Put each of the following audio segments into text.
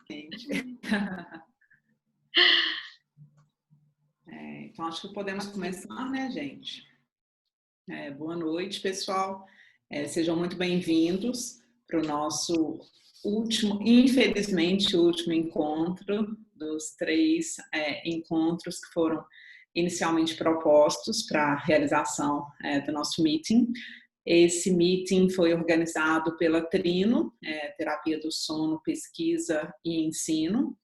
Gente. Então, acho que podemos começar, né, gente? Boa noite, pessoal. Sejam muito bem-vindos para o nosso último, infelizmente, último encontro dos 3 encontros que foram inicialmente propostos para a realização do nosso meeting. Esse meeting foi organizado pela Trino, Terapia do Sono, Pesquisa e Ensino.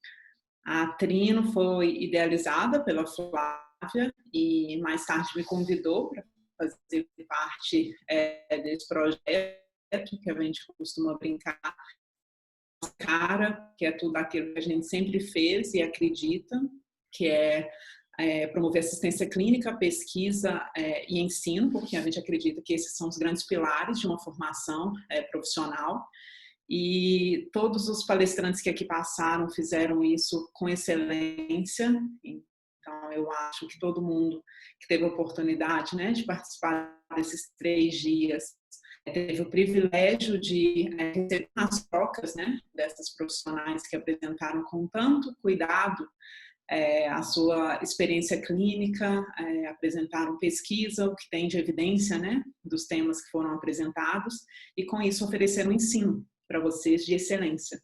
A Trino foi idealizada pela Flávia e mais tarde me convidou para fazer parte desse projeto, que a gente costuma brincar, que é tudo aquilo que a gente sempre fez e acredita, que é promover assistência clínica, pesquisa e ensino, porque a gente acredita que esses são os grandes pilares de uma formação profissional. E todos os palestrantes que aqui passaram fizeram isso com excelência. Então, eu acho que todo mundo que teve a oportunidade, né, de participar desses 3 dias teve o privilégio de receber as trocas, né, dessas profissionais que apresentaram com tanto cuidado a sua experiência clínica, apresentaram pesquisa, o que tem de evidência, né, dos temas que foram apresentados, e com isso ofereceram ensino para vocês de excelência.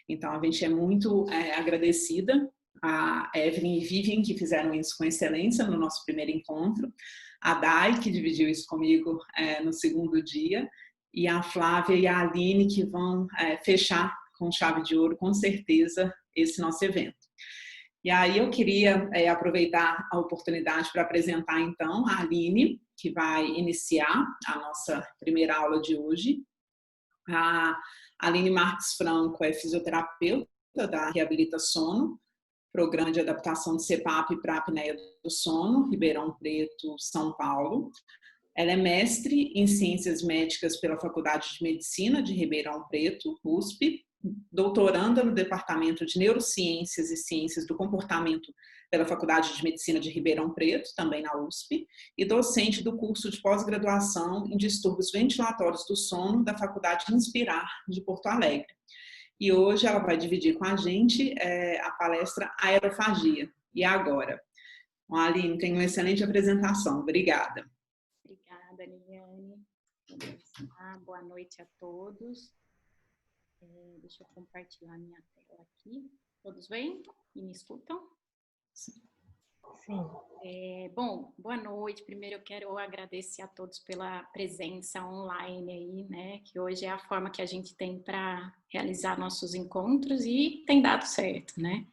Então, a gente é muito agradecida a Evelyn e Vivian, que fizeram isso com excelência no nosso primeiro encontro, a Dai, que dividiu isso comigo no segundo dia, e a Flávia e a Aline, que vão fechar com chave de ouro, com certeza, esse nosso evento. E aí eu queria aproveitar a oportunidade para apresentar, então, a Aline, que vai iniciar a nossa primeira aula de hoje. A Aline Marques Franco é fisioterapeuta da Reabilita Sono, Programa de Adaptação de CPAP para a Apneia do Sono, Ribeirão Preto, São Paulo. Ela é mestre em Ciências Médicas pela Faculdade de Medicina de Ribeirão Preto, USP, doutoranda no Departamento de Neurociências e Ciências do Comportamento pela Faculdade de Medicina de Ribeirão Preto, também na USP, e docente do curso de pós-graduação em distúrbios ventilatórios do sono da Faculdade Inspirar de Porto Alegre. E hoje ela vai dividir com a gente a palestra Aerofagia. E agora? Bom, Aline, tem uma excelente apresentação. Obrigada. Obrigada, Liliane. Boa noite a todos. Deixa eu compartilhar minha tela aqui. Todos bem? E me escutam? Sim. Bom, boa noite. Primeiro eu quero agradecer a todos pela presença online aí, né? Que hoje é a forma que a gente tem para realizar nossos encontros e tem dado certo, né?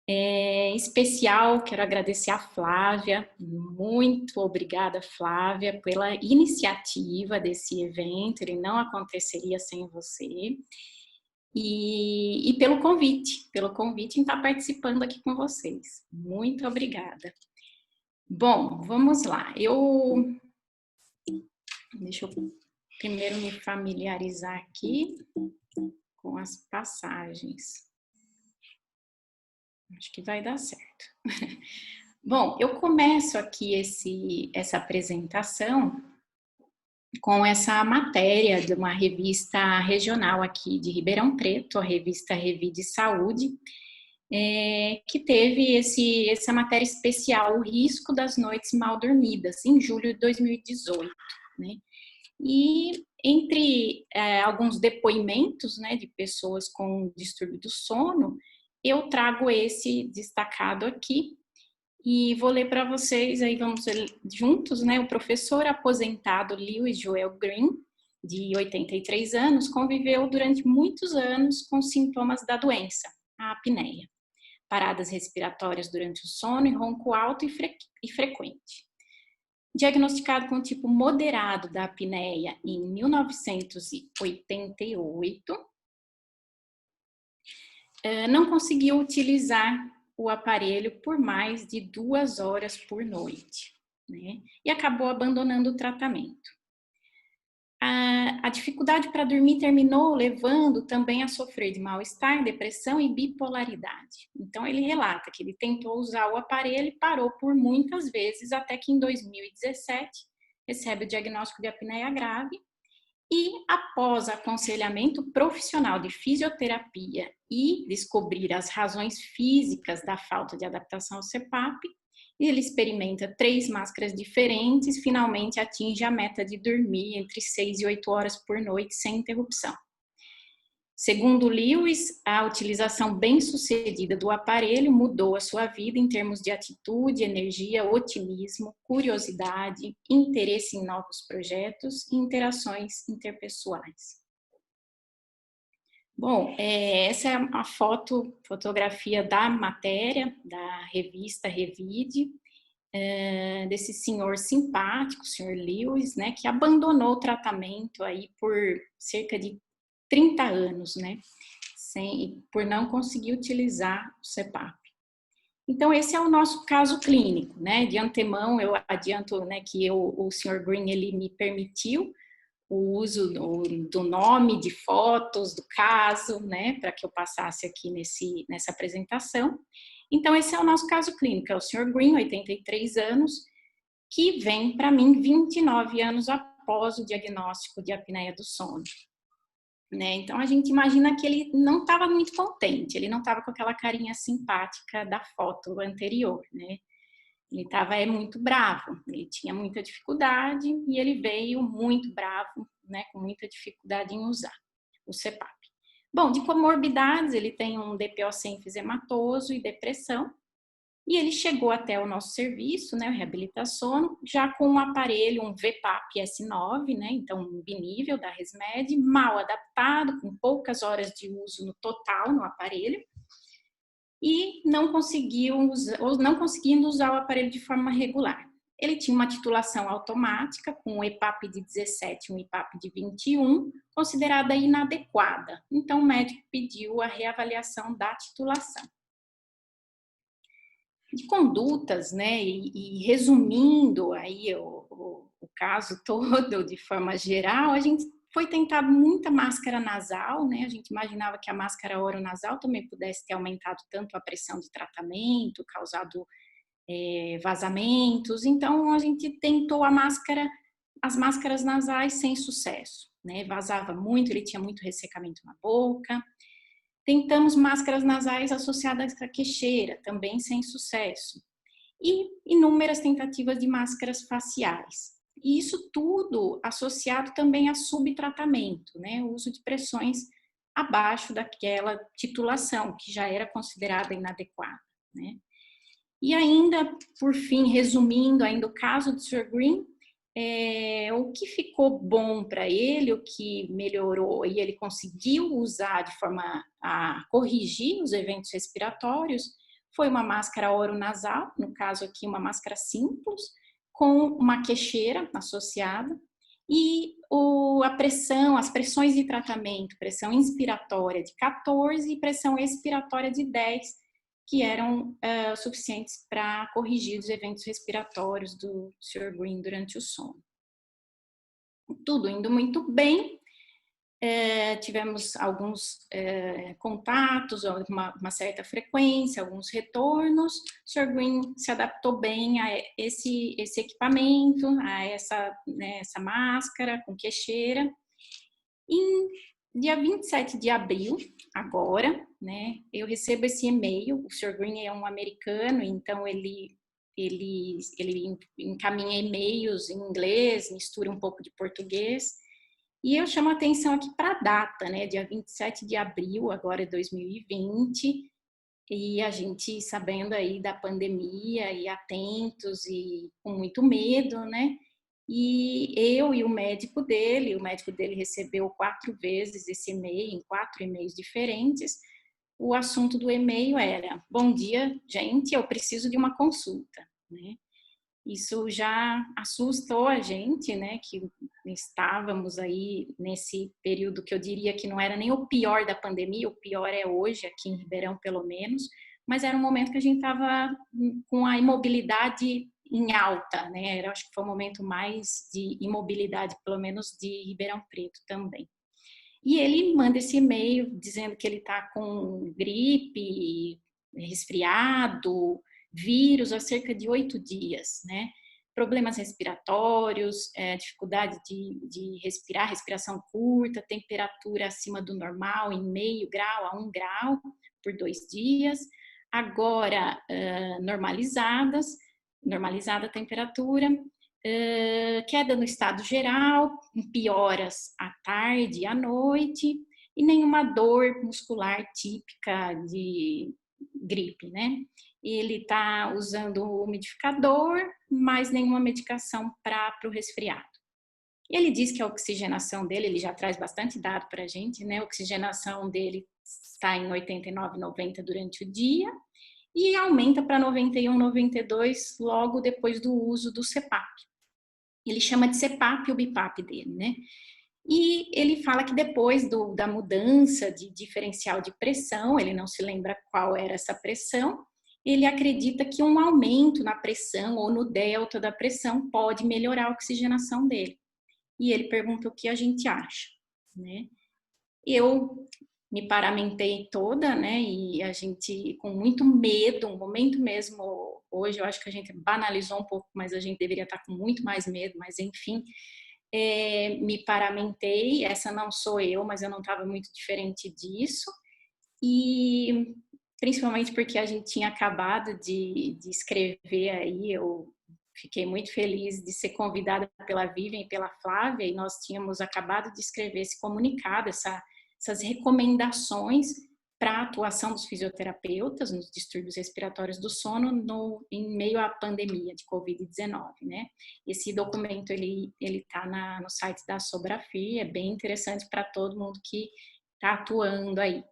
Em especial, quero agradecer a Flávia. Muito obrigada, Flávia, pela iniciativa desse evento. Ele não aconteceria sem você. E pelo convite em estar participando aqui com vocês. Muito obrigada. Bom, vamos lá. Deixa eu primeiro me familiarizar aqui com as passagens. Acho que vai dar certo. Bom, eu começo aqui essa apresentação com essa matéria de uma revista regional aqui de Ribeirão Preto, a revista Revide Saúde, que teve essa matéria especial, o risco das noites mal dormidas, em julho de 2018, né? E entre alguns depoimentos, né, de pessoas com distúrbio do sono, eu trago esse destacado aqui e vou ler para vocês, aí vamos ler juntos, né? O professor aposentado Lewis Joel Green, de 83 anos, conviveu durante muitos anos com sintomas da doença, a apneia, paradas respiratórias durante o sono e ronco alto e frequente. Diagnosticado com tipo moderado da apneia em 1988, não conseguiu utilizar o aparelho por mais de 2 horas por noite, né? E acabou abandonando o tratamento. A dificuldade para dormir terminou levando também a sofrer de mal-estar, depressão e bipolaridade. Então, ele relata que ele tentou usar o aparelho e parou por muitas vezes, até que em 2017 recebe o diagnóstico de apneia grave E após aconselhamento profissional de fisioterapia e descobrir as razões físicas da falta de adaptação ao CPAP, ele experimenta 3 máscaras diferentes, finalmente atinge a meta de dormir entre 6 e 8 horas por noite sem interrupção. Segundo Lewis, a utilização bem-sucedida do aparelho mudou a sua vida em termos de atitude, energia, otimismo, curiosidade, interesse em novos projetos e interações interpessoais. Bom, essa é a fotografia da matéria da revista Revide, desse senhor simpático, o senhor Lewis, né, que abandonou o tratamento aí por cerca de 30 anos, né, por não conseguir utilizar o CPAP. Então, esse é o nosso caso clínico, né, de antemão eu adianto, né, que o Sr. Green, ele me permitiu o uso do nome, de fotos, do caso, né, para que eu passasse aqui nessa apresentação. Então, esse é o nosso caso clínico, é o Sr. Green, 83 anos, que vem para mim 29 anos após o diagnóstico de apneia do sono. Né? Então, a gente imagina que ele não estava muito contente, ele não estava com aquela carinha simpática da foto anterior, né? Ele estava muito bravo, ele tinha muita dificuldade e ele veio muito bravo, né, com muita dificuldade em usar o CPAP. Bom, de comorbidades, ele tem um DPOC enfisematoso e depressão, e ele chegou até o nosso serviço, né, o Reabilitasono, já com um aparelho, um VPAP S9, né, então um binível da ResMed, mal adaptado, com poucas horas de uso no total no aparelho, e não conseguindo usar o aparelho de forma regular. Ele tinha uma titulação automática, com um EPAP de 17 e um EPAP de 21, considerada inadequada. Então, o médico pediu a reavaliação da titulação. De condutas, né, e resumindo aí o caso todo de forma geral, a gente foi tentar muita máscara nasal, né, a gente imaginava que a máscara oronasal também pudesse ter aumentado tanto a pressão de tratamento, causado vazamentos, então a gente tentou as máscaras nasais sem sucesso, né, vazava muito, ele tinha muito ressecamento na boca. Tentamos máscaras nasais associadas à queixeira, também sem sucesso. E inúmeras tentativas de máscaras faciais. E isso tudo associado também a subtratamento, né? O uso de pressões abaixo daquela titulação, que já era considerada inadequada, né? E ainda, por fim, resumindo ainda o caso do Sr. Green, o que ficou bom para ele, o que melhorou e ele conseguiu usar de forma a corrigir os eventos respiratórios foi uma máscara oronasal, no caso aqui uma máscara simples, com uma queixeira associada e as pressões de tratamento, pressão inspiratória de 14 e pressão expiratória de 10, que eram suficientes para corrigir os eventos respiratórios do Sr. Green durante o sono. Tudo indo muito bem, tivemos alguns contatos, uma certa frequência, alguns retornos. O Sr. Green se adaptou bem a esse equipamento, a essa máscara com queixeira. Em dia 27 de abril, agora, né, eu recebo esse e-mail. O Sr. Green é um americano, então ele encaminha e-mails em inglês, mistura um pouco de português. E eu chamo a atenção aqui para a data, né, dia 27 de abril, agora é 2020, e a gente sabendo aí da pandemia e atentos e com muito medo, né? E eu e o médico dele recebeu 4 vezes esse e-mail, em 4 e-mails diferentes. O assunto do e-mail era: bom dia, gente, eu preciso de uma consulta, né? Isso já assustou a gente, né, que estávamos aí nesse período que eu diria que não era nem o pior da pandemia, o pior é hoje, aqui em Ribeirão pelo menos, mas era um momento que a gente estava com a imobilidade em alta, né, acho que foi o momento mais de imobilidade, pelo menos de Ribeirão Preto também. E ele manda esse e-mail dizendo que ele está com gripe, resfriado, vírus há cerca de 8 dias, né? problemas respiratórios, dificuldade de respirar, respiração curta, temperatura acima do normal, em meio grau a 1 grau por 2 dias, agora normalizada a temperatura, queda no estado geral, pioras à tarde e à noite, e nenhuma dor muscular típica de gripe, né? Ele está usando o umidificador, mas nenhuma medicação para o resfriado. Ele diz que a oxigenação dele, ele já traz bastante dado para a gente, né? A oxigenação dele está em 89, 90 durante o dia e aumenta para 91, 92 logo depois do uso do CPAP. Ele chama de CPAP o BiPAP dele, né? E ele fala que depois da mudança de diferencial de pressão, ele não se lembra qual era essa pressão, ele acredita que um aumento na pressão ou no delta da pressão pode melhorar a oxigenação dele. E ele pergunta o que a gente acha, né? Eu me paramentei toda, né? E a gente, com muito medo, um momento mesmo, hoje eu acho que a gente banalizou um pouco, mas a gente deveria estar com muito mais medo, mas enfim, me paramentei. Essa não sou eu, mas eu não estava muito diferente disso. E principalmente porque a gente tinha acabado de escrever aí, eu fiquei muito feliz de ser convidada pela Vivian e pela Flávia, e nós tínhamos acabado de escrever esse comunicado, essas recomendações para a atuação dos fisioterapeutas nos distúrbios respiratórios do sono em meio à pandemia de Covid-19, né? Esse documento, ele está no site da Sobrafir, é bem interessante para todo mundo que está atuando aí.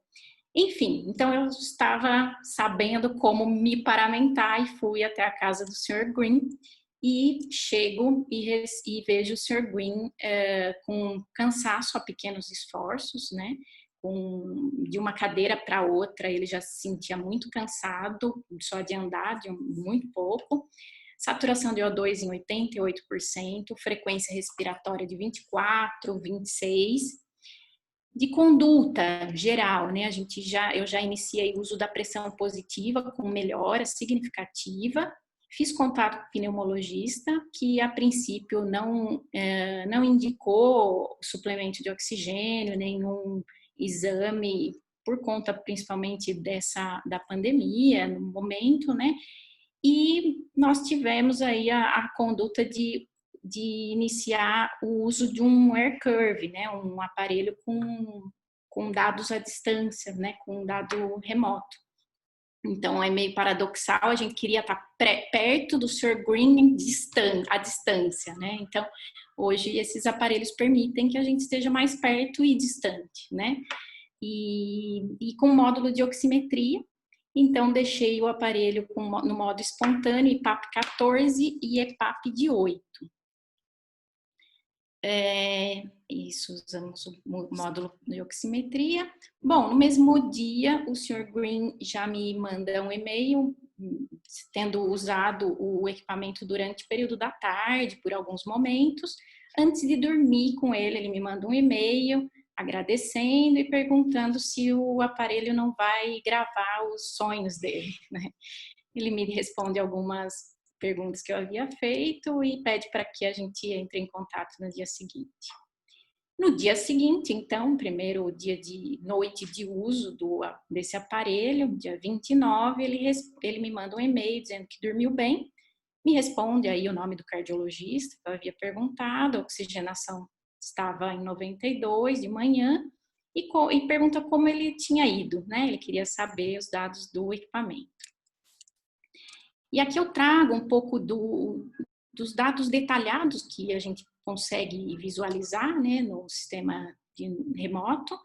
Enfim, então eu estava sabendo como me paramentar e fui até a casa do Sr. Green e chego e vejo o Sr. Green com cansaço a pequenos esforços, né? De uma cadeira para outra ele já se sentia muito cansado, só de andar, de muito pouco. Saturação de O2 em 88%, frequência respiratória de 24, 26%. De conduta geral, né? Eu já iniciei o uso da pressão positiva com melhora significativa. Fiz contato com o pneumologista, que a princípio não indicou suplemento de oxigênio, nenhum exame, por conta principalmente da pandemia no momento, né? E nós tivemos aí a conduta de iniciar o uso de um AirCurve, né, um aparelho com dados à distância, né, com dado remoto. Então, é meio paradoxal, a gente queria estar perto do Sr. Green à distância, né? Então, hoje esses aparelhos permitem que a gente esteja mais perto e distante, né? E com módulo de oximetria. Então, deixei o aparelho no modo espontâneo, EPAP 14 e EPAP de 8. Isso, usamos o módulo de oximetria. Bom, no mesmo dia, o Sr. Green já me manda um e-mail, tendo usado o equipamento durante o período da tarde, por alguns momentos. Antes de dormir com ele me manda um e-mail agradecendo e perguntando se o aparelho não vai gravar os sonhos dele, né? Ele me responde algumas perguntas que eu havia feito e pede para que a gente entre em contato no dia seguinte. No dia seguinte, então, primeiro dia de noite de uso desse aparelho, dia 29, ele me manda um e-mail dizendo que dormiu bem, me responde aí o nome do cardiologista que eu havia perguntado, a oxigenação estava em 92 de manhã, e pergunta como ele tinha ido, né? Ele queria saber os dados do equipamento. E aqui eu trago um pouco dos dados detalhados que a gente consegue visualizar, né, no sistema remoto,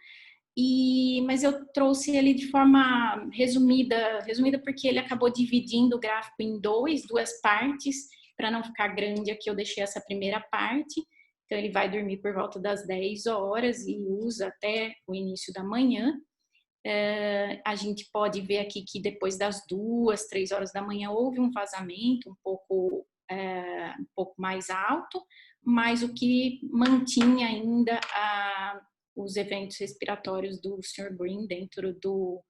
mas eu trouxe ele de forma resumida porque ele acabou dividindo o gráfico em duas partes, para não ficar grande aqui eu deixei essa primeira parte. Então ele vai dormir por volta das 10 horas e usa até o início da manhã. A gente pode ver aqui que depois das 2, 3 horas da manhã houve um vazamento um pouco mais alto, mas o que mantinha ainda os eventos respiratórios do Sr. Green dentro do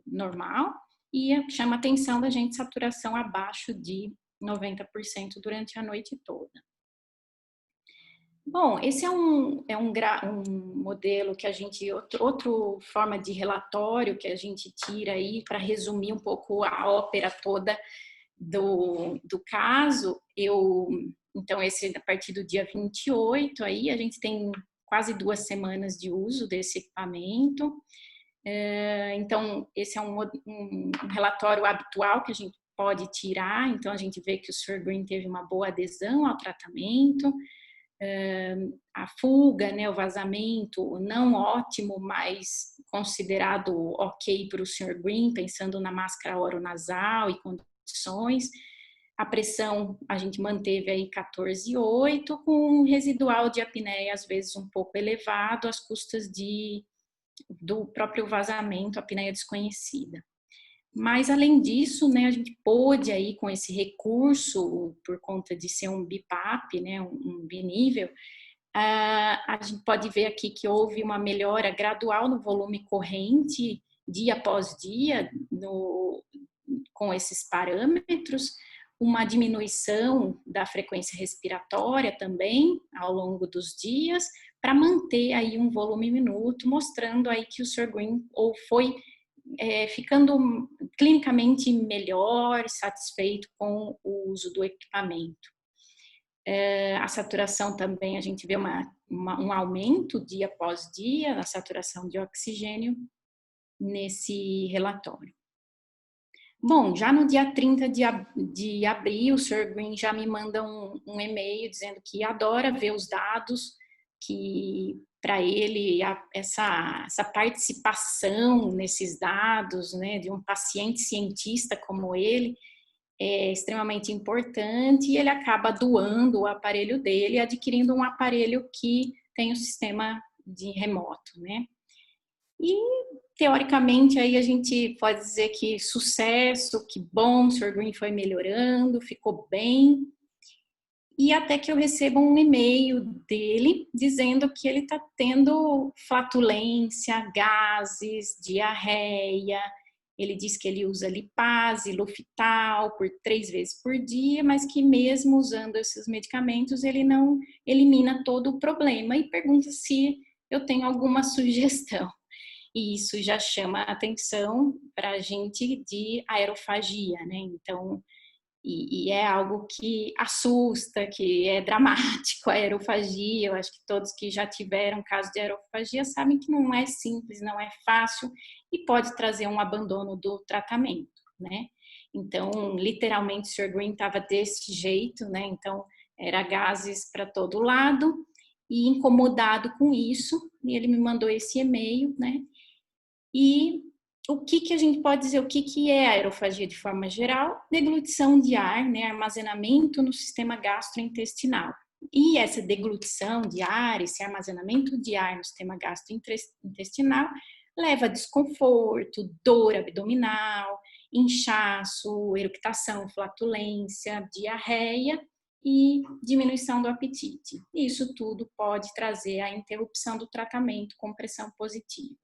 normal, e chama a atenção da gente saturação abaixo de 90% durante a noite toda. Bom, esse é um modelo que a gente, outra forma de relatório que a gente tira aí para resumir um pouco a ópera toda do caso. Então, esse a partir do dia 28, aí a gente tem quase 2 semanas de uso desse equipamento. Então, esse é um relatório habitual que a gente pode tirar. Então, a gente vê que o Sr. Green teve uma boa adesão ao tratamento. A fuga, né, o vazamento, não ótimo, mas considerado ok para o Sr. Green, pensando na máscara oronasal e condições. A pressão a gente manteve aí 14,8, com um residual de apneia às vezes um pouco elevado, às custas do próprio vazamento, apneia desconhecida. Mas, além disso, né, a gente pôde aí, com esse recurso, por conta de ser um BiPAP, né, um binível, a gente pode ver aqui que houve uma melhora gradual no volume corrente, dia após dia, com esses parâmetros, uma diminuição da frequência respiratória também, ao longo dos dias, para manter aí um volume minuto, mostrando aí que o Sr. Green foi ficando clinicamente melhor, satisfeito com o uso do equipamento. A saturação também, a gente vê um aumento dia após dia na saturação de oxigênio nesse relatório. Bom, já no dia 30 de abril, o Sr. Green já me manda um e-mail dizendo que adora ver os dados, que para ele essa participação nesses dados, né, de um paciente cientista como ele, é extremamente importante, e ele acaba doando o aparelho dele, adquirindo um aparelho que tem o sistema de remoto, né? E, teoricamente, aí a gente pode dizer que sucesso, que bom, o Sr. Green foi melhorando, ficou bem. E até que eu recebo um e-mail dele dizendo que ele está tendo flatulência, gases, diarreia. Ele diz que ele usa Lipase, Luftal por 3 vezes por dia, mas que mesmo usando esses medicamentos, ele não elimina todo o problema, e pergunta se eu tenho alguma sugestão. E isso já chama a atenção para a gente de aerofagia, né? Então, e é algo que assusta, que é dramático, a aerofagia. Eu acho que todos que já tiveram caso de aerofagia sabem que não é simples, não é fácil e pode trazer um abandono do tratamento, né? Então, literalmente, o Sr. Green estava desse jeito, né? Então, era gases para todo lado, e incomodado com isso, e ele me mandou esse e-mail, né? E o que a gente pode dizer, o que é a aerofagia de forma geral? Deglutição de ar, né, armazenamento no sistema gastrointestinal. E essa deglutição de ar, esse armazenamento de ar no sistema gastrointestinal leva a desconforto, dor abdominal, inchaço, eructação, flatulência, diarreia e diminuição do apetite. Isso tudo pode trazer a interrupção do tratamento com pressão positiva.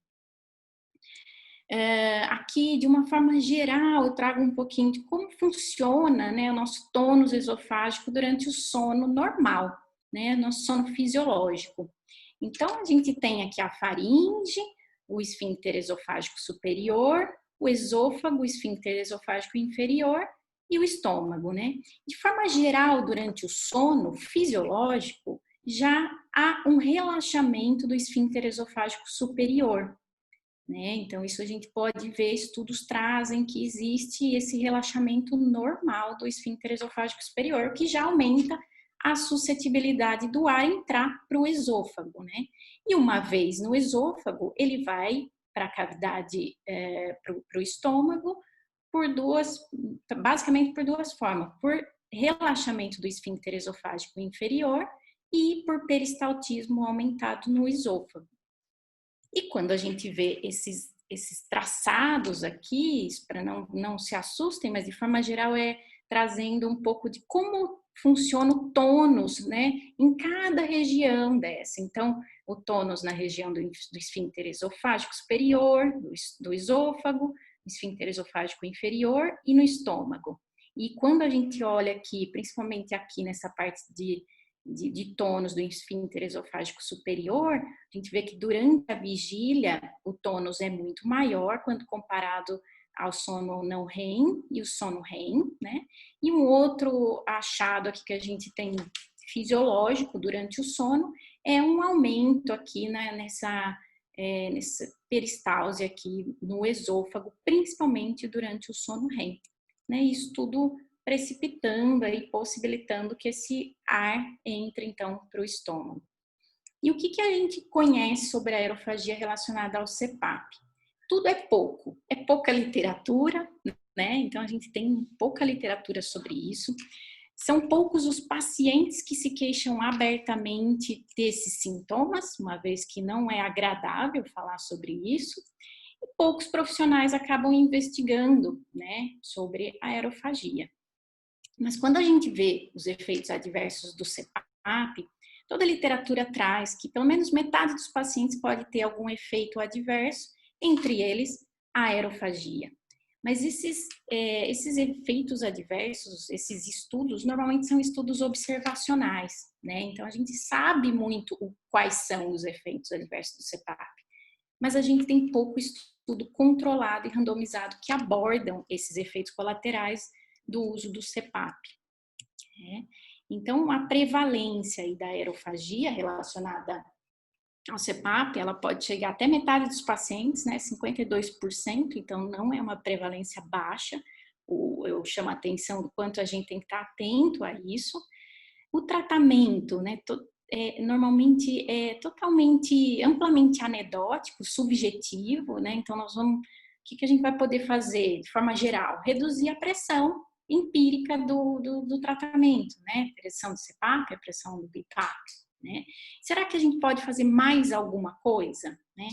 Aqui, de uma forma geral, eu trago um pouquinho de como funciona, né, o nosso tônus esofágico durante o sono normal, né, nosso sono fisiológico. Então, a gente tem aqui a faringe, o esfíncter esofágico superior, o esôfago, o esfíncter esofágico inferior e o estômago, né? De forma geral, durante o sono fisiológico, já há um relaxamento do esfíncter esofágico superior, né? Então, isso a gente pode ver, estudos trazem que existe esse relaxamento normal do esfíncter esofágico superior, que já aumenta a suscetibilidade do ar entrar para o esôfago, né? E uma vez no esôfago, ele vai para a cavidade, para o estômago, basicamente por 2 formas: por relaxamento do esfíncter esofágico inferior e por peristaltismo aumentado no esôfago. E quando a gente vê esses traçados aqui, para não se assustem, mas de forma geral é trazendo um pouco de como funciona o tônus, né, em cada região dessa. Então, o tônus na região do esfíncter esofágico superior, do esôfago, esfíncter esofágico inferior e no estômago. E quando a gente olha aqui, principalmente aqui nessa parte de tônus do esfíncter esofágico superior, a gente vê que durante a vigília o tônus é muito maior quando comparado ao sono não REM e o sono REM, né? E um outro achado aqui que a gente tem fisiológico durante o sono é um aumento aqui nessa peristalse aqui no esôfago, principalmente durante o sono REM, né? Isso tudo precipitando e possibilitando que esse ar entre então para o estômago. E o que a gente conhece sobre a aerofagia relacionada ao CPAP? Tudo é pouca literatura, né? Então a gente tem pouca literatura sobre isso. São poucos os pacientes que se queixam abertamente desses sintomas, uma vez que não é agradável falar sobre isso. E poucos profissionais acabam investigando, né, sobre a aerofagia. Mas quando a gente vê os efeitos adversos do CPAP, toda a literatura traz que pelo menos metade dos pacientes pode ter algum efeito adverso, entre eles a aerofagia. Mas esses efeitos adversos, esses estudos, normalmente são estudos observacionais, né? Então a gente sabe muito quais são os efeitos adversos do CPAP, mas a gente tem pouco estudo controlado e randomizado que abordam esses efeitos colaterais do uso do CPAP. Né? Então, a prevalência aí da aerofagia relacionada ao CPAP, ela pode chegar até metade dos pacientes, né, 52%, então não é uma prevalência baixa. Eu chamo a atenção do quanto a gente tem que estar atento a isso. O tratamento, né, normalmente é totalmente, amplamente anedótico, subjetivo, né, então o que a gente vai poder fazer de forma geral? Reduzir a pressão empírica do tratamento, né, pressão do CPAP, a pressão do BiPAP, né. Será que a gente pode fazer mais alguma coisa, né?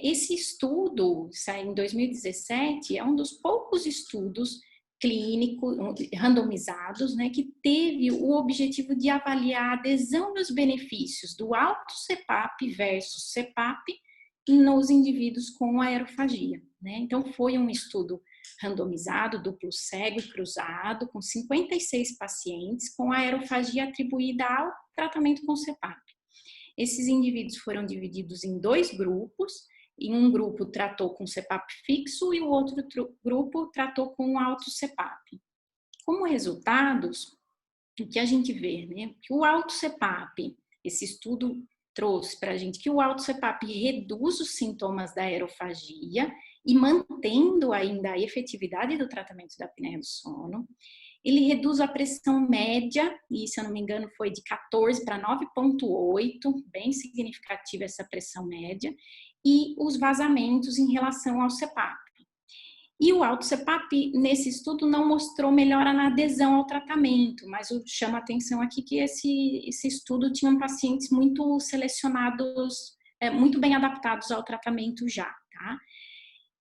Esse estudo, saiu em 2017, é um dos poucos estudos clínicos randomizados, né, que teve o objetivo de avaliar a adesão dos benefícios do alto CPAP versus CPAP nos indivíduos com aerofagia, né? Então foi um estudo randomizado, duplo cego e cruzado, com 56 pacientes com aerofagia atribuída ao tratamento com CPAP. Esses indivíduos foram divididos em 2 grupos, e um grupo tratou com CPAP fixo e o outro grupo tratou com alto CPAP. Como resultados, o que a gente vê, né? Que o alto CPAP, esse estudo trouxe para a gente que o alto CPAP reduz os sintomas da aerofagia e mantendo ainda a efetividade do tratamento da apneia do sono. Ele reduz a pressão média, e se eu não me engano foi de 14 para 9,8, bem significativa essa pressão média, e os vazamentos em relação ao CPAP. E o alto CPAP, nesse estudo, não mostrou melhora na adesão ao tratamento, mas chama a atenção aqui que esse estudo tinha pacientes muito selecionados, muito bem adaptados ao tratamento já, tá?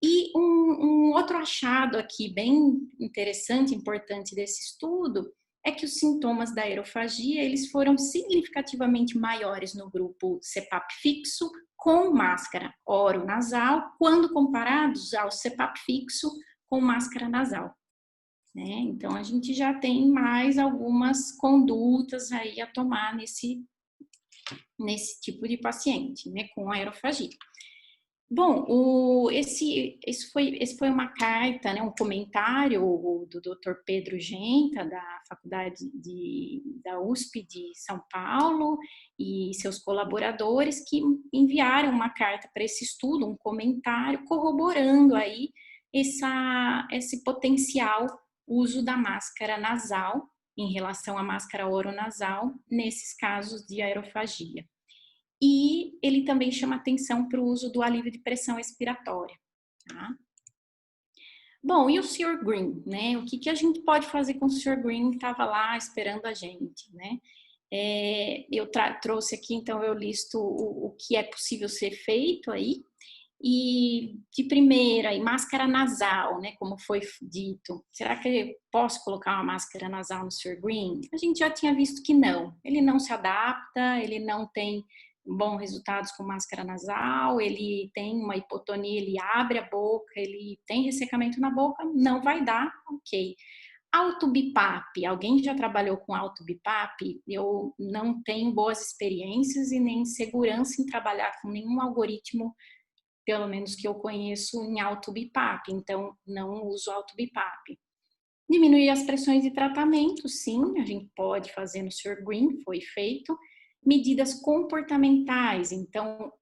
E um outro achado aqui bem interessante, importante desse estudo, é que os sintomas da aerofagia, eles foram significativamente maiores no grupo CPAP fixo com máscara oronasal, quando comparados ao CPAP fixo com máscara nasal. Né? Então, a gente já tem mais algumas condutas aí a tomar nesse tipo de paciente, né, com aerofagia. Bom, esse foi uma carta, né, um comentário do Dr. Pedro Genta, da Faculdade da USP de São Paulo, e seus colaboradores, que enviaram uma carta para esse estudo, um comentário corroborando aí esse potencial uso da máscara nasal em relação à máscara oronasal nesses casos de aerofagia. E ele também chama atenção para o uso do alívio de pressão expiratória. Tá? Bom, e o Sr. Green, né? O que a gente pode fazer com o Sr. Green que estava lá esperando a gente, né? Eu trouxe aqui, então, eu listo o que é possível ser feito aí. E de primeira, e máscara nasal, né? Como foi dito. Será que eu posso colocar uma máscara nasal no Sr. Green? A gente já tinha visto que não. Ele não se adapta, ele não tem bons resultados com máscara nasal, ele tem uma hipotonia, ele abre a boca, ele tem ressecamento na boca, não vai dar, ok. Auto-BIPAP, alguém já trabalhou com auto-BIPAP? Eu não tenho boas experiências e nem segurança em trabalhar com nenhum algoritmo, pelo menos que eu conheço, em auto-BIPAP, então não uso auto-BIPAP. Diminuir as pressões de tratamento, sim, a gente pode fazer no Sr. Green, foi feito. Medidas comportamentais, então,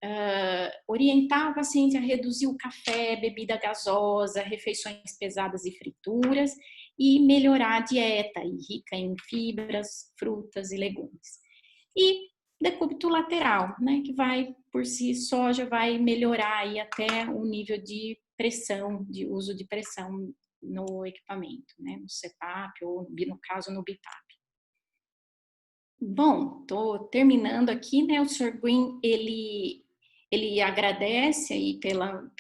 orientar o paciente a reduzir o café, bebida gasosa, refeições pesadas e frituras, e melhorar a dieta, rica em fibras, frutas e legumes. E decúbito lateral, né, que vai, por si só, já vai melhorar aí até o nível de pressão, de uso de pressão no equipamento, né, no CPAP ou, no caso, no BIPAP. Bom, estou terminando aqui, né? O Sr. Green, ele agradece aí pelo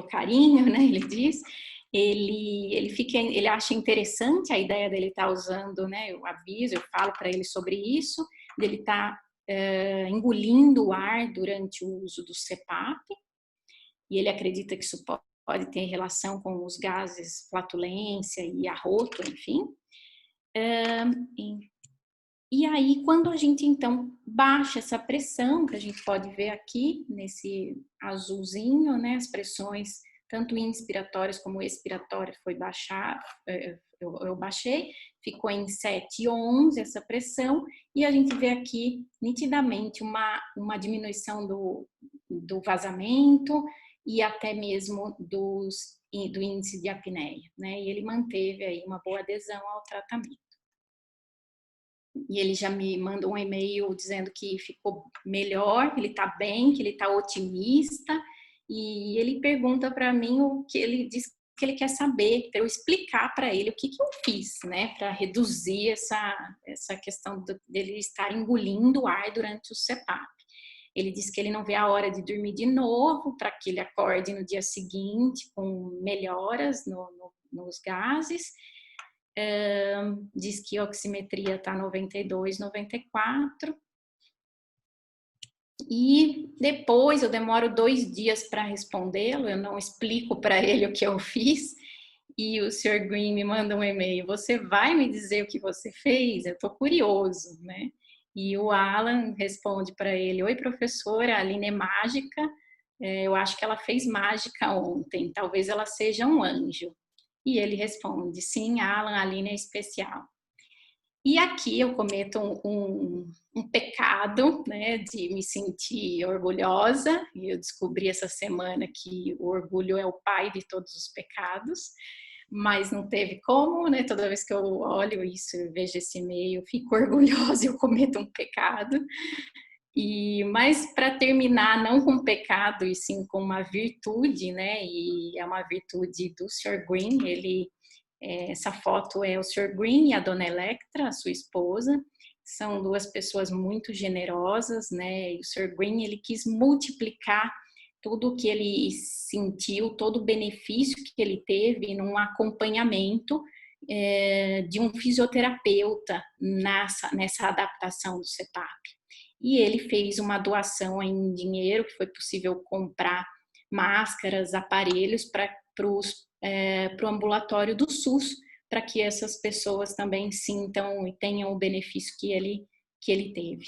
carinho, né? Ele diz, ele acha interessante a ideia dele estar usando, né? Eu aviso, eu falo para ele sobre isso, dele estar engolindo o ar durante o uso do CPAP, e ele acredita que isso pode ter relação com os gases flatulência e arroto, enfim. E aí, quando a gente, então, baixa essa pressão, que a gente pode ver aqui, nesse azulzinho, né, as pressões, tanto inspiratórias como expiratórias, foi baixar, eu baixei, ficou em 7,11 essa pressão, e a gente vê aqui, nitidamente, uma diminuição do vazamento e até mesmo do índice de apneia, né, e ele manteve aí uma boa adesão ao tratamento. E ele já me manda um e-mail dizendo que ficou melhor, que ele está bem, que ele está otimista, e ele pergunta para mim o que ele diz que ele quer saber, para eu explicar para ele o que eu fiz, né, para reduzir essa questão dele estar engolindo ar durante o CPAP. Ele diz que ele não vê a hora de dormir de novo, para que ele acorde no dia seguinte com melhoras nos gases. Diz que a oximetria está 92, 94. E depois eu demoro 2 dias para respondê-lo, eu não explico para ele o que eu fiz. E o Sr. Green me manda um e-mail, você vai me dizer o que você fez? Eu estou curioso, né? E o Alan responde para ele, oi professora, a Aline é mágica, eu acho que ela fez mágica ontem, talvez ela seja um anjo. E ele responde, sim, Alan, a Aline é especial. E aqui eu cometo um pecado, né, de me sentir orgulhosa, e eu descobri essa semana que o orgulho é o pai de todos os pecados, mas não teve como, né, toda vez que eu olho isso, eu vejo esse e-mail, eu fico orgulhosa e eu cometo um pecado. Mas para terminar, não com pecado, e sim com uma virtude, né? E é uma virtude do Sr. Green. Essa foto é o Sr. Green e a Dona Electra, a sua esposa. São 2 pessoas muito generosas, né? E o Sr. Green, ele quis multiplicar tudo o que ele sentiu, todo o benefício que ele teve num acompanhamento de um fisioterapeuta nessa adaptação do CPAP. E ele fez uma doação em dinheiro, que foi possível comprar máscaras, aparelhos para o ambulatório do SUS, para que essas pessoas também sintam e tenham o benefício que ele teve.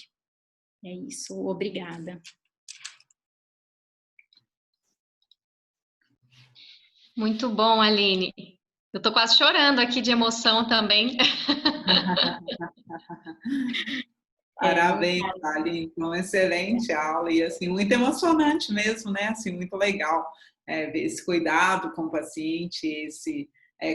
É isso, obrigada. Muito bom, Aline. Eu estou quase chorando aqui de emoção também. Parabéns, Aline, uma excelente aula e assim muito emocionante mesmo, né? Assim muito legal ver esse cuidado com o paciente, esse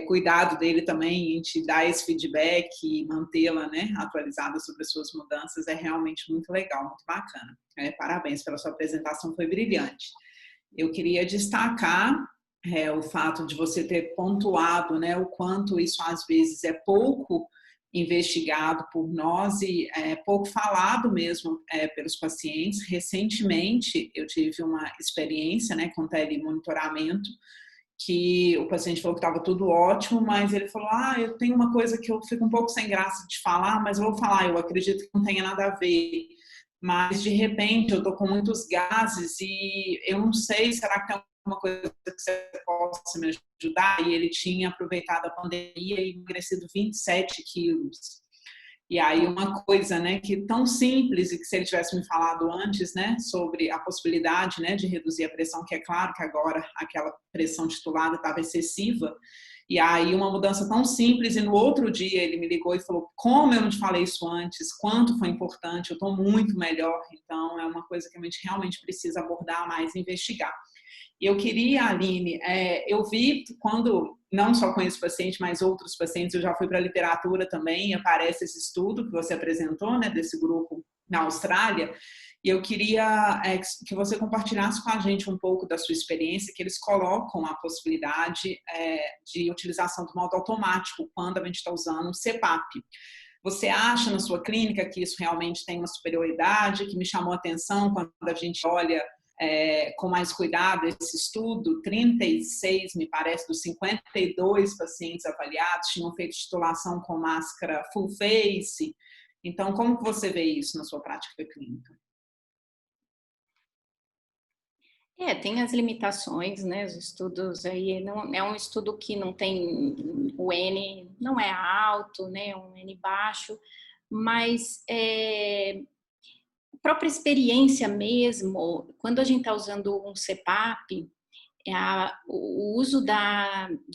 cuidado dele também em te dar esse feedback e mantê-la, né, atualizada sobre as suas mudanças é realmente muito legal, muito bacana. Parabéns pela sua apresentação, foi brilhante. Eu queria destacar o fato de você ter pontuado, né, o quanto isso às vezes é pouco investigado por nós e pouco falado mesmo pelos pacientes. Recentemente, eu tive uma experiência, né, com telemonitoramento, que o paciente falou que estava tudo ótimo, mas ele falou, eu tenho uma coisa que eu fico um pouco sem graça de falar, mas eu vou falar, eu acredito que não tenha nada a ver, mas de repente eu estou com muitos gases e eu não sei, será que tem alguma coisa que você possa me ajudar? E ele tinha aproveitado a pandemia e emagrecido 27 quilos. E aí uma coisa, né, que tão simples, e que se ele tivesse me falado antes, né, sobre a possibilidade, né, de reduzir a pressão, que é claro que agora aquela pressão titulada estava excessiva, e aí uma mudança tão simples, e no outro dia ele me ligou e falou, como eu não te falei isso antes, quanto foi importante, eu estou muito melhor, então é uma coisa que a gente realmente precisa abordar mais e investigar. Eu queria, Aline, eu vi quando, não só com esse paciente, mas outros pacientes, eu já fui para a literatura também, aparece esse estudo que você apresentou, né, desse grupo na Austrália, e eu queria que você compartilhasse com a gente um pouco da sua experiência, que eles colocam a possibilidade de utilização do modo automático quando a gente está usando um CPAP. Você acha na sua clínica que isso realmente tem uma superioridade, que me chamou a atenção quando a gente olha com mais cuidado esse estudo, 36, me parece, dos 52 pacientes avaliados tinham feito titulação com máscara full face. Então, como que você vê isso na sua prática clínica? Tem as limitações, né? Os estudos aí, não, é um estudo que não tem, o N não é alto, né? Um N baixo, mas a própria experiência mesmo, quando a gente está usando um CPAP, o uso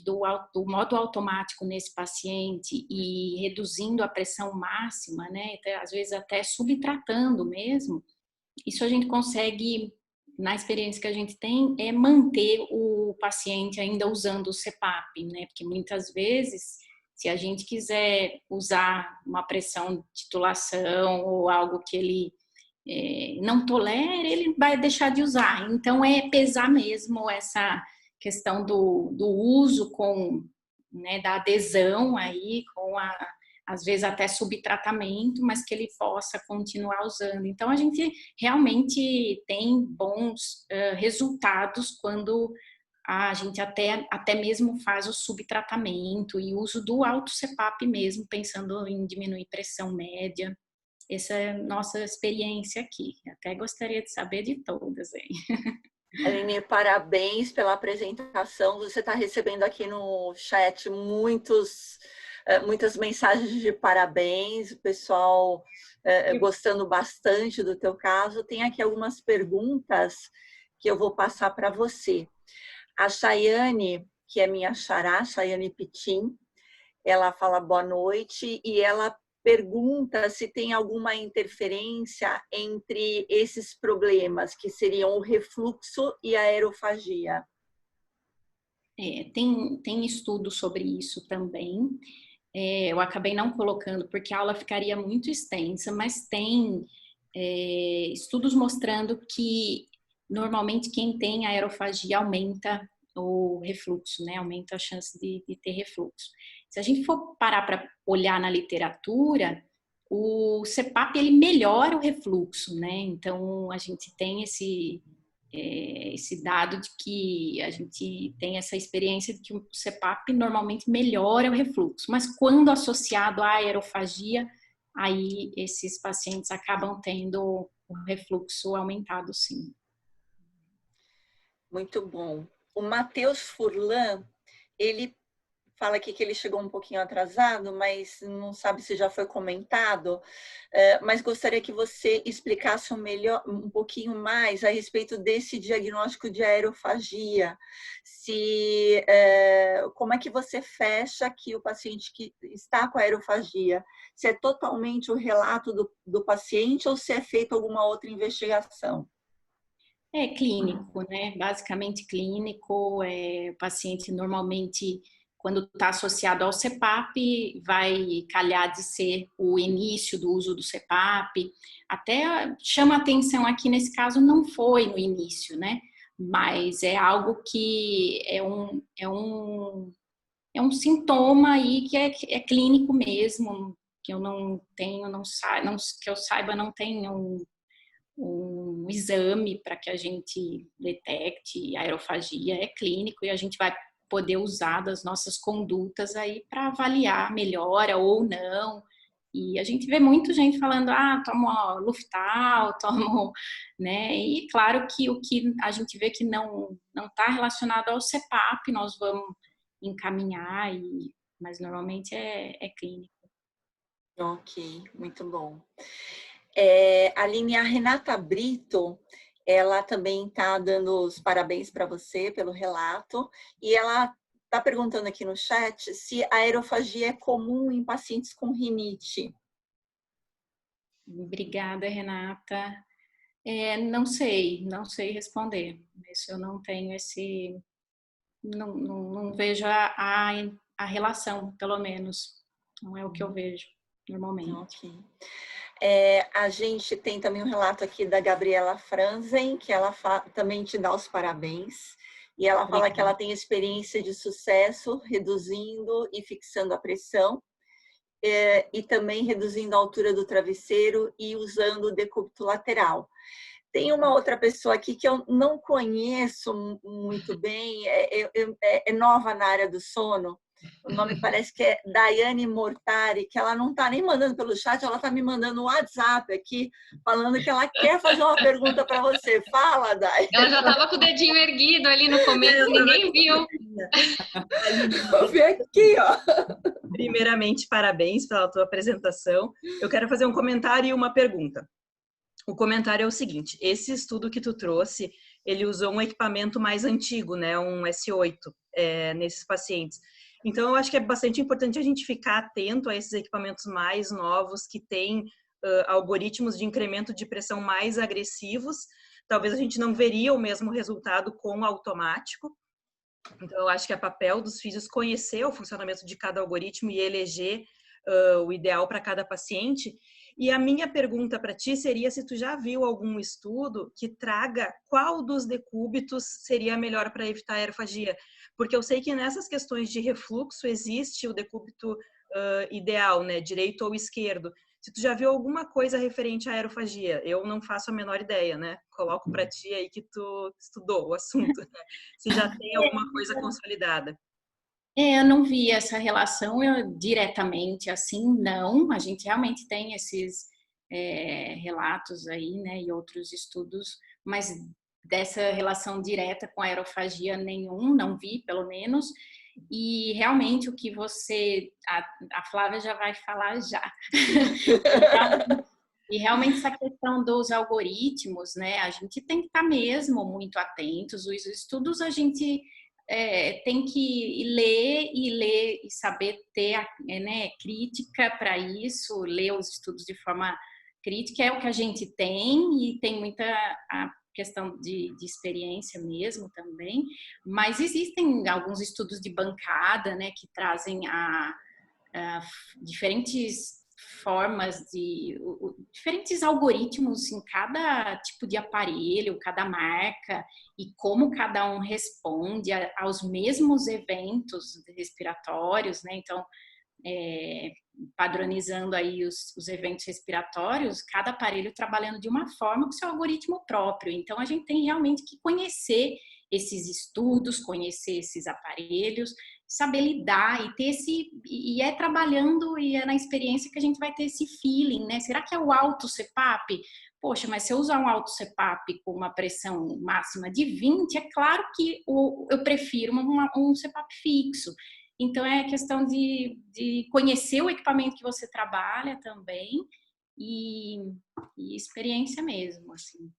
do modo automático nesse paciente e reduzindo a pressão máxima, né? Às vezes até subtratando mesmo, isso a gente consegue, na experiência que a gente tem, manter o paciente ainda usando o CPAP, né? Porque muitas vezes, se a gente quiser usar uma pressão de titulação ou algo que ele não tolere, ele vai deixar de usar. Então, pesar mesmo essa questão do uso né, da adesão aí, às vezes até subtratamento, mas que ele possa continuar usando. Então, a gente realmente tem bons resultados quando a gente até mesmo faz o subtratamento e uso do alto CPAP mesmo, pensando em diminuir pressão média. Essa é a nossa experiência aqui. Até gostaria de saber de todas aí. Aline, parabéns pela apresentação. Você está recebendo aqui no chat muitas mensagens de parabéns, o pessoal gostando bastante do teu caso. Tem aqui algumas perguntas que eu vou passar para você. A Chayane, que é minha xará, Chayane Pitim, ela fala boa noite e ela pergunta se tem alguma interferência entre esses problemas, que seriam o refluxo e a aerofagia. Tem estudo sobre isso também. Eu acabei não colocando, porque a aula ficaria muito extensa, mas tem estudos mostrando que, normalmente, quem tem aerofagia aumenta o refluxo, né? Aumenta a chance de ter refluxo. Se a gente for parar para olhar na literatura, o CPAP ele melhora o refluxo, né? Então a gente tem esse dado de que a gente tem essa experiência de que o CPAP normalmente melhora o refluxo, mas quando associado à aerofagia, aí esses pacientes acabam tendo o refluxo aumentado, sim. Muito bom. O Matheus Furlan, ele fala aqui que ele chegou um pouquinho atrasado, mas não sabe se já foi comentado, mas gostaria que você explicasse um pouquinho mais a respeito desse diagnóstico de aerofagia. Como é que você fecha que o paciente que está com aerofagia, se é totalmente o relato do paciente ou se é feita alguma outra investigação? É clínico, né? Basicamente clínico. O paciente normalmente, quando está associado ao CPAP, vai calhar de ser o início do uso do CPAP. Até chama atenção aqui nesse caso, não foi no início, né? Mas é algo que é um sintoma aí que é clínico mesmo, que eu não tenho, que eu saiba, não tenho um exame para que a gente detecte a aerofagia, é clínico e a gente vai poder usar das nossas condutas aí para avaliar melhora ou não E a gente vê muita gente falando, tomo Luftal, tomo, né? E claro que o que a gente vê que não está relacionado ao CPAP, nós vamos encaminhar, mas normalmente é clínico. Ok, muito bom. Aline, a Renata Brito, ela também está dando os parabéns para você pelo relato, e ela está perguntando aqui no chat se a aerofagia é comum em pacientes com rinite. Obrigada, Renata. Não sei responder. Isso eu não tenho não vejo a relação, pelo menos. Não é o que eu vejo normalmente. Ok. A gente tem também um relato aqui da Gabriela Franzen, que ela também te dá os parabéns. E ela fala que ela tem experiência de sucesso reduzindo e fixando a pressão, e também reduzindo a altura do travesseiro e usando o decúbito lateral. Tem uma outra pessoa aqui que eu não conheço muito bem, é nova na área do sono. O nome parece que é Daiane Mortari, que ela não está nem mandando pelo chat, ela está me mandando um WhatsApp aqui, falando que ela quer fazer uma pergunta para você. Fala, Dai. Ela já estava com o dedinho erguido ali no começo, ninguém viu. Vou ver aqui, ó. Primeiramente, parabéns pela tua apresentação. Eu quero fazer um comentário e uma pergunta. O comentário é o seguinte: esse estudo que tu trouxe, ele usou um equipamento mais antigo, né, um S8, nesses pacientes. Então, eu acho que é bastante importante a gente ficar atento a esses equipamentos mais novos que têm algoritmos de incremento de pressão mais agressivos. Talvez a gente não veria o mesmo resultado com o automático. Então, eu acho que é papel dos físios conhecer o funcionamento de cada algoritmo e eleger o ideal para cada paciente. E a minha pergunta para ti seria se tu já viu algum estudo que traga qual dos decúbitos seria melhor para evitar a aerofagia. Porque eu sei que nessas questões de refluxo existe o decúbito ideal, né, direito ou esquerdo. Se tu já viu alguma coisa referente à aerofagia, eu não faço a menor ideia, né? Coloco para ti aí que tu estudou o assunto, né? Se já tem alguma coisa consolidada. Eu não vi essa relação diretamente assim, não. A gente realmente tem esses relatos aí, né, e outros estudos, mas dessa relação direta com a aerofagia nenhum, não vi, pelo menos. E realmente o que a Flávia já vai falar já. E realmente essa questão dos algoritmos, né, a gente tem que estar mesmo muito atentos. Os estudos a gente tem que ler e saber ter né, crítica para isso, ler os estudos de forma crítica, é o que a gente tem, e tem muita a questão de experiência mesmo também, mas existem alguns estudos de bancada, né, que trazem diferentes formas diferentes algoritmos em cada tipo de aparelho, cada marca, e como cada um responde aos mesmos eventos respiratórios, né? Então, padronizando aí os eventos respiratórios, cada aparelho trabalhando de uma forma com seu algoritmo próprio. Então, a gente tem realmente que conhecer esses estudos, conhecer esses aparelhos, saber lidar e ter e trabalhando e na experiência que a gente vai ter esse feeling, né? Será que é o alto CPAP? Poxa, mas se eu usar um alto CPAP com uma pressão máxima de 20, é claro que eu prefiro um CPAP fixo. Então, é questão de conhecer o equipamento que você trabalha também e experiência mesmo, assim.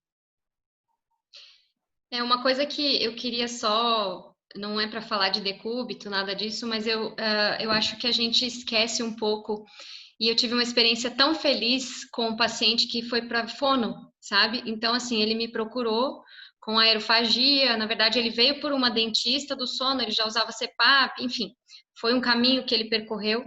É uma coisa que eu queria só, não é para falar de decúbito, nada disso, mas eu acho que a gente esquece um pouco, e eu tive uma experiência tão feliz com um paciente que foi para fono, sabe? Então, assim, ele me procurou com aerofagia, na verdade ele veio por uma dentista do sono, ele já usava CPAP, enfim, foi um caminho que ele percorreu,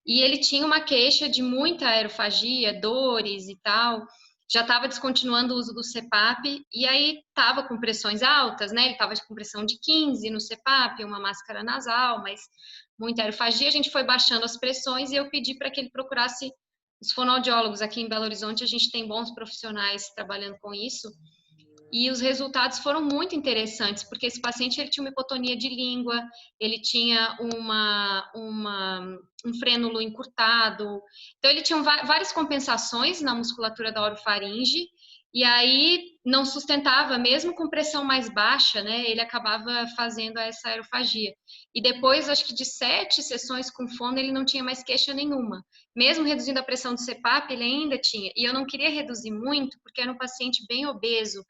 e ele tinha uma queixa de muita aerofagia, dores e tal, já estava descontinuando o uso do CPAP, e aí estava com pressões altas, né? Ele estava com pressão de 15 no CPAP, uma máscara nasal, mas muita aerofagia. A gente foi baixando as pressões e eu pedi para que ele procurasse os fonoaudiólogos. Aqui em Belo Horizonte a gente tem bons profissionais trabalhando com isso. e os resultados foram muito interessantes, porque esse paciente ele tinha uma hipotonia de língua, ele tinha um frênulo encurtado, então ele tinha várias compensações na musculatura da orofaringe, e aí não sustentava, mesmo com pressão mais baixa, né, ele acabava fazendo essa aerofagia. E depois, acho que de 7 sessões com fono, ele não tinha mais queixa nenhuma. Mesmo reduzindo a pressão do CPAP, ele ainda tinha. E eu não queria reduzir muito, porque era um paciente bem obeso,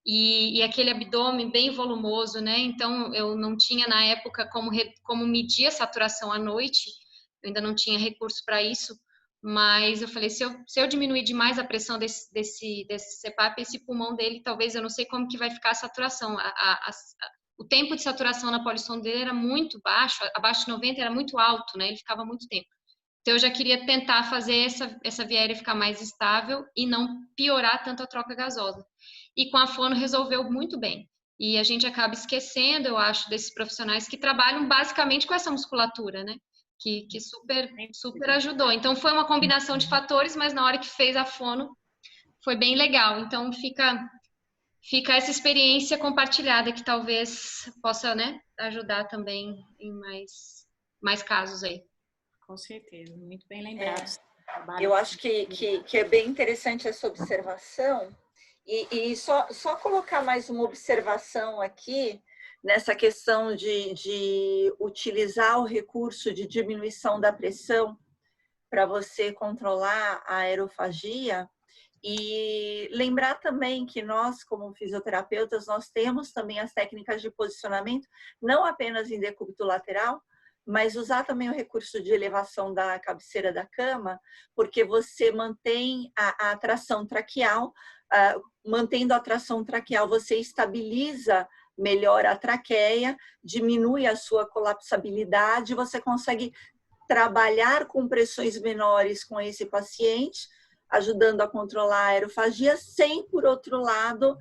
e aquele abdômen bem volumoso, né? Então, eu não tinha na época como medir a saturação à noite, eu ainda não tinha recurso para isso, mas eu falei, se eu diminuir demais a pressão desse CPAP, esse pulmão dele, talvez, eu não sei como que vai ficar a saturação. O tempo de saturação na polissom dele era muito baixo, abaixo de 90 era muito alto, né? Ele ficava muito tempo. Então, eu já queria tentar fazer essa via aérea ficar mais estável e não piorar tanto a troca gasosa. E com a fono resolveu muito bem. E a gente acaba esquecendo, eu acho, desses profissionais que trabalham basicamente com essa musculatura, né? Que super ajudou. Então, foi uma combinação de fatores, mas na hora que fez a fono, foi bem legal. Então, fica essa experiência compartilhada que talvez possa, né, ajudar também em mais casos aí. Com certeza, muito bem lembrado. Eu acho que é bem interessante essa observação. E só colocar mais uma observação aqui, nessa questão de utilizar o recurso de diminuição da pressão para você controlar a aerofagia. E lembrar também que nós, como fisioterapeutas, nós temos também as técnicas de posicionamento, não apenas em decúbito lateral, mas usar também o recurso de elevação da cabeceira da cama, porque você mantém a tração traqueal, mantendo a tração traqueal, você estabiliza melhor a traqueia, diminui a sua colapsabilidade, você consegue trabalhar com pressões menores com esse paciente, ajudando a controlar a aerofagia, sem, por outro lado,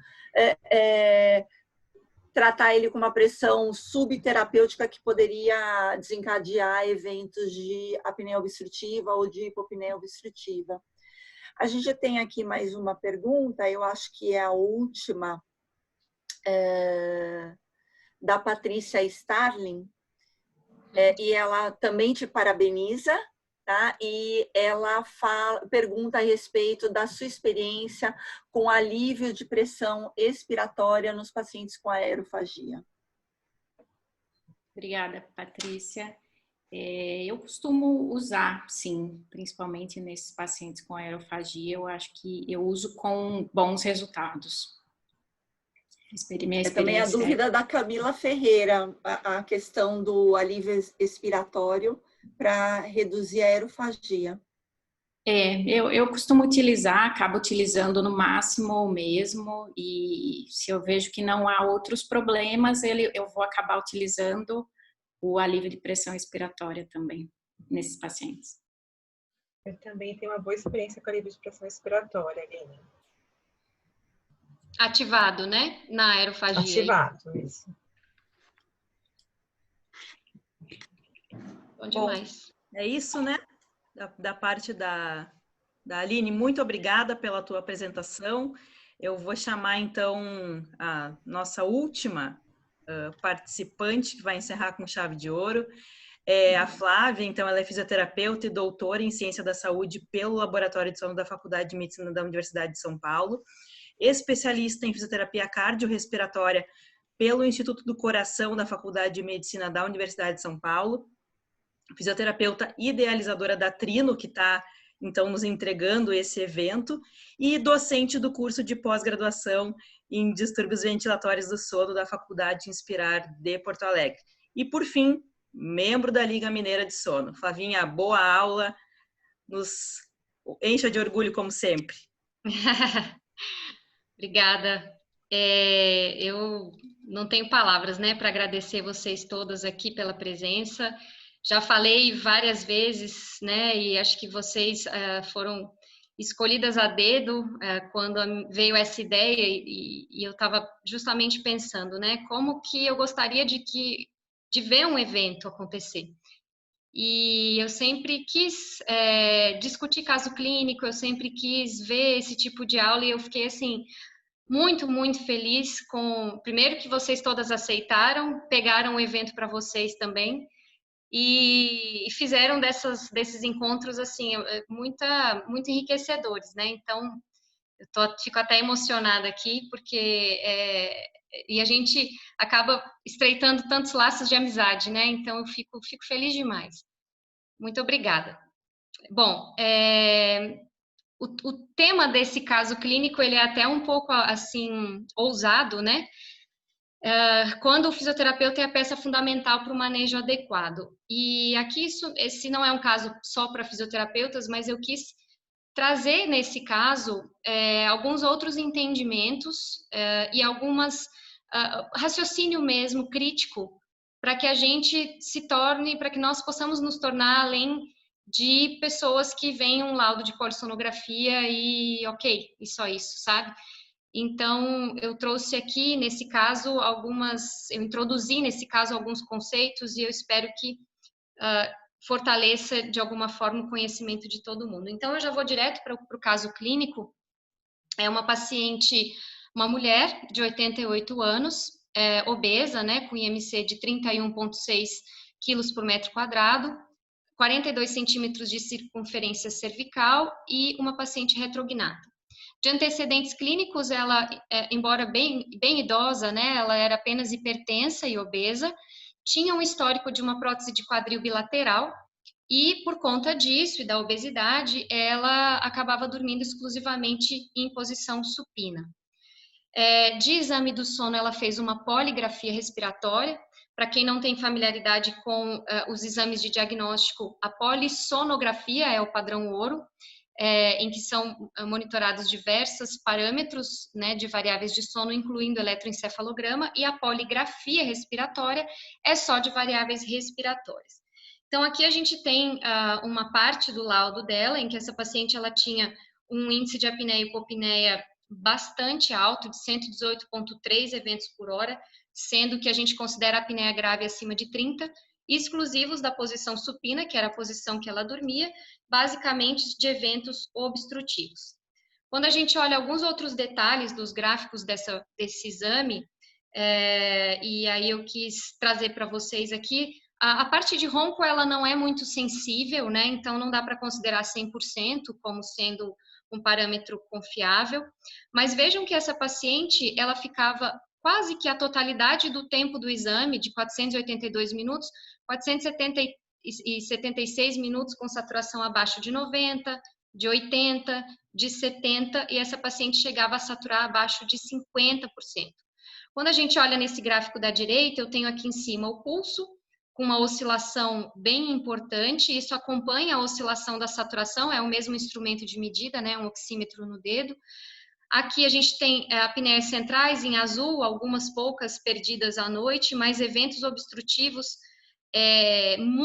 tratar ele com uma pressão subterapêutica que poderia desencadear eventos de apneia obstrutiva ou de hipopneia obstrutiva. A gente tem aqui mais uma pergunta, eu acho que é a última, da Patrícia Starling, e ela também te parabeniza, tá? E ela pergunta a respeito da sua experiência com alívio de pressão expiratória nos pacientes com aerofagia. Obrigada, Patrícia. Eu costumo usar, sim, principalmente nesses pacientes com aerofagia, eu acho que eu uso com bons resultados. Também a dúvida da Camila Ferreira, a questão do alívio expiratório para reduzir a aerofagia. Eu costumo utilizar, acabo utilizando no máximo o mesmo, e se eu vejo que não há outros problemas, eu vou acabar utilizando o alívio de pressão expiratória também, nesses pacientes. Eu também tenho uma boa experiência com alívio de pressão expiratória, Aline. Ativado, né? Na aerofagia. Ativado, isso. Bom demais. Bom, é isso, né? Da parte da Aline, muito obrigada pela tua apresentação. Eu vou chamar, então, a nossa última participante, que vai encerrar com chave de ouro. A Flávia, então, ela é fisioterapeuta e doutora em Ciência da Saúde pelo Laboratório de Sono da Faculdade de Medicina da Universidade de São Paulo, especialista em fisioterapia cardiorrespiratória pelo Instituto do Coração da Faculdade de Medicina da Universidade de São Paulo, fisioterapeuta idealizadora da Trino, que está, então, nos entregando esse evento, e docente do curso de pós-graduação em distúrbios ventilatórios do sono da Faculdade Inspirar de Porto Alegre. E, por fim, membro da Liga Mineira de Sono. Flavinha, boa aula, nos encha de orgulho, como sempre. Obrigada. Eu não tenho palavras, né, para agradecer vocês todas aqui pela presença. Já falei várias vezes, né, e acho que vocês foram escolhidas a dedo quando veio essa ideia, e eu estava justamente pensando, né, como que eu gostaria de ver um evento acontecer. E eu sempre quis discutir caso clínico, eu sempre quis ver esse tipo de aula, e eu fiquei assim, muito, muito feliz com, primeiro, que vocês todas aceitaram, pegaram o evento para vocês também, e fizeram desses encontros, assim, muito enriquecedores, né? Então, fico até emocionada aqui, porque e a gente acaba estreitando tantos laços de amizade, né? Então, eu fico feliz demais. Muito obrigada. Bom, o tema desse caso clínico, ele é até um pouco, assim, ousado, né? Quando o fisioterapeuta é a peça fundamental para o manejo adequado. E aqui, esse não é um caso só para fisioterapeutas, mas eu quis trazer nesse caso alguns outros entendimentos e algumas raciocínio mesmo crítico para que a gente se torne, para que nós possamos nos tornar além de pessoas que veem um laudo de polissonografia e ok, e só isso, sabe? Então, eu trouxe aqui, nesse caso, eu introduzi nesse caso alguns conceitos e eu espero que fortaleça de alguma forma o conhecimento de todo mundo. Então, eu já vou direto para o caso clínico. É uma paciente, uma mulher de 88 anos, obesa, né, com IMC de 31,6 quilos por metro quadrado, 42 centímetros de circunferência cervical e uma paciente retrognata. De antecedentes clínicos, ela, embora bem idosa, né, ela era apenas hipertensa e obesa, tinha um histórico de uma prótese de quadril bilateral e, por conta disso e da obesidade, ela acabava dormindo exclusivamente em posição supina. De exame do sono, ela fez uma poligrafia respiratória. Para quem não tem familiaridade com os exames de diagnóstico, a polissonografia é o padrão ouro, em que são monitorados diversos parâmetros, né, de variáveis de sono, incluindo eletroencefalograma, e a poligrafia respiratória é só de variáveis respiratórias. Então, aqui a gente tem uma parte do laudo dela, em que essa paciente ela tinha um índice de apneia e hipopneia bastante alto, de 118,3 eventos por hora, sendo que a gente considera a apneia grave acima de 30, exclusivos da posição supina, que era a posição que ela dormia, basicamente de eventos obstrutivos. Quando a gente olha alguns outros detalhes dos gráficos desse exame, e aí eu quis trazer para vocês aqui, a parte de ronco ela não é muito sensível, né? Então não dá para considerar 100% como sendo um parâmetro confiável, mas vejam que essa paciente, ela ficava quase que a totalidade do tempo do exame, de 482 minutos, 476 minutos com saturação abaixo de 90, de 80, de 70, e essa paciente chegava a saturar abaixo de 50%. Quando a gente olha nesse gráfico da direita, eu tenho aqui em cima o pulso, com uma oscilação bem importante, isso acompanha a oscilação da saturação, é o mesmo instrumento de medida, né, um oxímetro no dedo. Aqui a gente tem apneias centrais em azul, algumas poucas perdidas à noite, mas eventos obstrutivos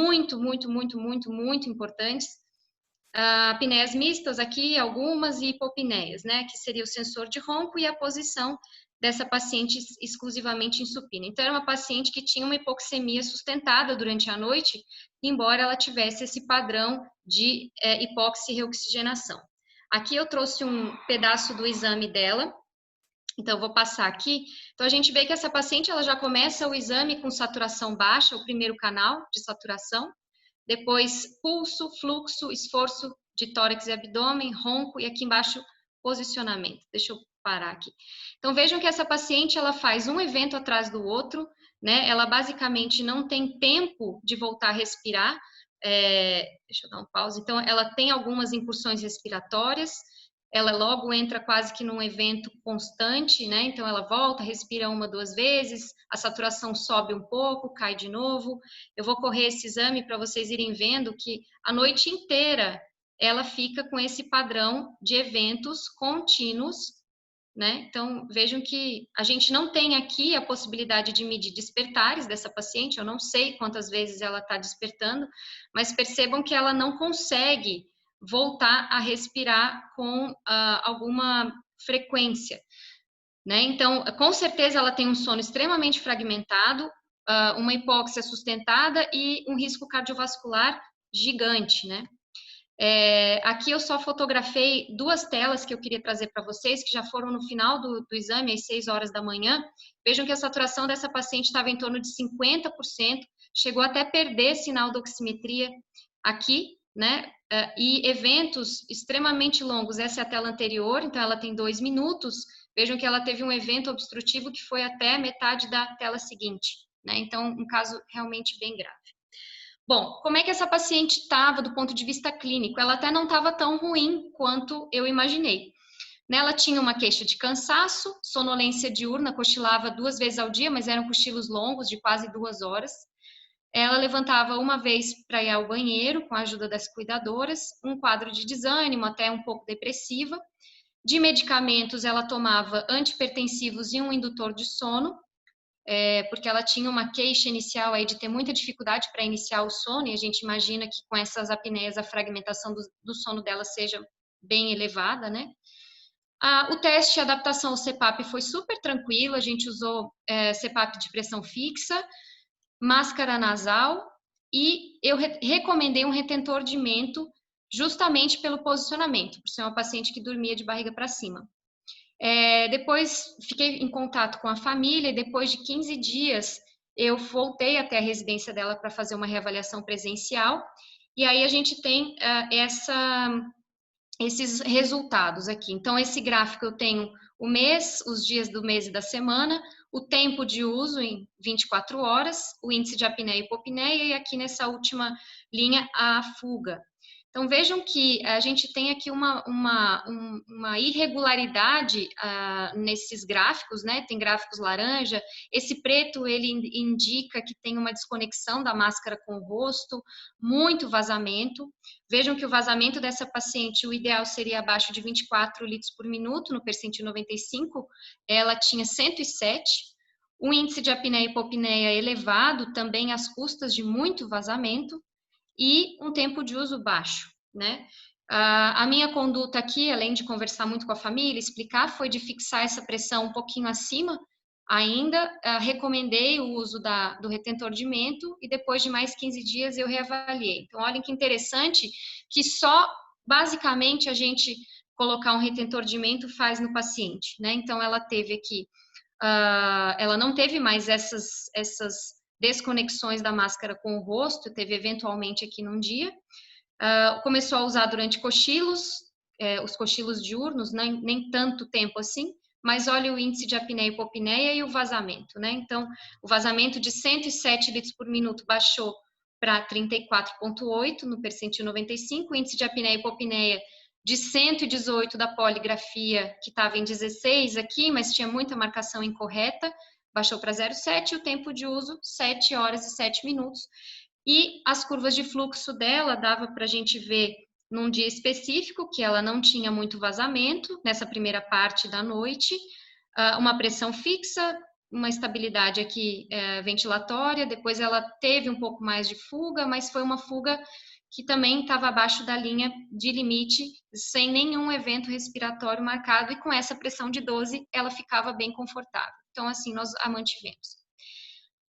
muito importantes. Apneias mistas aqui, algumas, e hipopneias, né, que seria o sensor de ronco e a posição dessa paciente exclusivamente em supina. Então, era uma paciente que tinha uma hipoxemia sustentada durante a noite, embora ela tivesse esse padrão de hipóxia e reoxigenação. Aqui eu trouxe um pedaço do exame dela, então eu vou passar aqui. Então, a gente vê que essa paciente ela já começa o exame com saturação baixa, o primeiro canal de saturação, depois pulso, fluxo, esforço de tórax e abdômen, ronco, e aqui embaixo posicionamento. Deixa eu parar aqui. Então, vejam que essa paciente, ela faz um evento atrás do outro, né? Ela basicamente não tem tempo de voltar a respirar. Deixa eu dar um pause. Então, ela tem algumas incursões respiratórias, ela logo entra quase que num evento constante, né? Então, ela volta, respira uma, duas vezes, a saturação sobe um pouco, cai de novo. Eu vou correr esse exame para vocês irem vendo que a noite inteira ela fica com esse padrão de eventos contínuos, né? Então, vejam que a gente não tem aqui a possibilidade de medir despertares dessa paciente, eu não sei quantas vezes ela está despertando, mas percebam que ela não consegue voltar a respirar com alguma frequência, né? Então, com certeza ela tem um sono extremamente fragmentado, uma hipóxia sustentada e um risco cardiovascular gigante, né? Aqui eu só fotografei 2 telas que eu queria trazer para vocês, que já foram no final do exame, às 6 horas da manhã. Vejam que a saturação dessa paciente estava em torno de 50%, chegou até perder sinal da oximetria aqui, né? E eventos extremamente longos. Essa é a tela anterior, então ela tem 2 minutos. Vejam que ela teve um evento obstrutivo que foi até metade da tela seguinte, né? Então, um caso realmente bem grave. Bom, como é que essa paciente estava do ponto de vista clínico? Ela até não estava tão ruim quanto eu imaginei. Ela tinha uma queixa de cansaço, sonolência diurna, cochilava 2 vezes ao dia, mas eram cochilos longos, de quase 2 horas. Ela levantava uma vez para ir ao banheiro, com a ajuda das cuidadoras, um quadro de desânimo, até um pouco depressiva. De medicamentos, ela tomava antipertensivos e um indutor de sono, porque ela tinha uma queixa inicial aí de ter muita dificuldade para iniciar o sono, e a gente imagina que com essas apneias a fragmentação do sono dela seja bem elevada, né? O teste de adaptação ao CPAP foi super tranquilo, a gente usou CPAP de pressão fixa, máscara nasal, e eu recomendei um retentor de mento justamente pelo posicionamento, por ser uma paciente que dormia de barriga para cima. Depois fiquei em contato com a família e depois de 15 dias eu voltei até a residência dela para fazer uma reavaliação presencial, e aí a gente tem esses resultados aqui. Então, esse gráfico eu tenho o mês, os dias do mês e da semana, o tempo de uso em 24 horas, o índice de apneia e hipopneia, e aqui nessa última linha a fuga. Então, vejam que a gente tem aqui uma irregularidade nesses gráficos, né? Tem gráficos laranja, esse preto ele indica que tem uma desconexão da máscara com o rosto, muito vazamento. Vejam que o vazamento dessa paciente, o ideal seria abaixo de 24 litros por minuto, no percentil 95, ela tinha 107. Um índice de apneia e hipopneia elevado, também às custas de muito vazamento, e um tempo de uso baixo, né? A minha conduta aqui, além de conversar muito com a família, explicar, foi de fixar essa pressão um pouquinho acima ainda, recomendei o uso do retentor de mento e depois de mais 15 dias eu reavaliei. Então, olhem que interessante que só, basicamente, a gente colocar um retentor de mento faz no paciente, né? Então, ela teve aqui, ela não teve mais essas desconexões da máscara com o rosto, teve eventualmente aqui num dia. Começou a usar durante cochilos, os cochilos diurnos, nem tanto tempo assim, mas olha o índice de apneia e hipopneia e o vazamento, né? Então, o vazamento de 107 litros por minuto baixou para 34,8 no percentil 95, o índice de apneia e hipopneia de 118 da poligrafia, que estava em 16 aqui, mas tinha muita marcação incorreta, baixou para 0,7, e o tempo de uso 7 horas e 7 minutos. E as curvas de fluxo dela dava para a gente ver num dia específico que ela não tinha muito vazamento nessa primeira parte da noite, uma pressão fixa, uma estabilidade aqui ventilatória, depois ela teve um pouco mais de fuga, mas foi uma fuga que também estava abaixo da linha de limite, sem nenhum evento respiratório marcado, e com essa pressão de 12 ela ficava bem confortável. Então, assim, nós a mantivemos.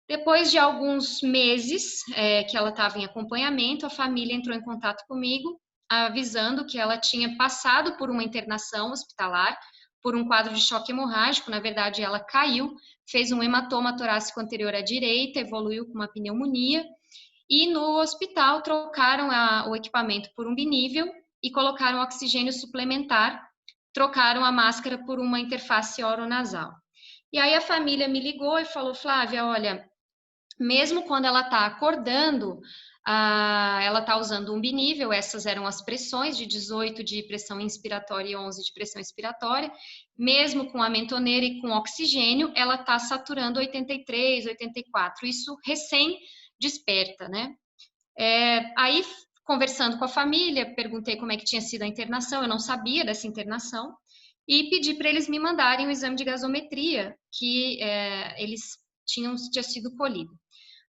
Depois de alguns meses que ela estava em acompanhamento, a família entrou em contato comigo, avisando que ela tinha passado por uma internação hospitalar, por um quadro de choque hemorrágico. Na verdade, ela caiu, fez um hematoma torácico anterior à direita, evoluiu com uma pneumonia, e no hospital trocaram o equipamento por um binível e colocaram oxigênio suplementar, trocaram a máscara por uma interface oronasal. E aí a família me ligou e falou: Flávia, olha, mesmo quando ela está acordando, ela está usando um binível, essas eram as pressões, de 18 de pressão inspiratória e 11 de pressão expiratória, mesmo com a mentoneira e com oxigênio, ela está saturando 83, 84, isso recém-desperta, né? Aí, conversando com a família, perguntei como é que tinha sido a internação, eu não sabia dessa internação, e pedi para eles me mandarem o exame de gasometria que eles tinha sido colhido.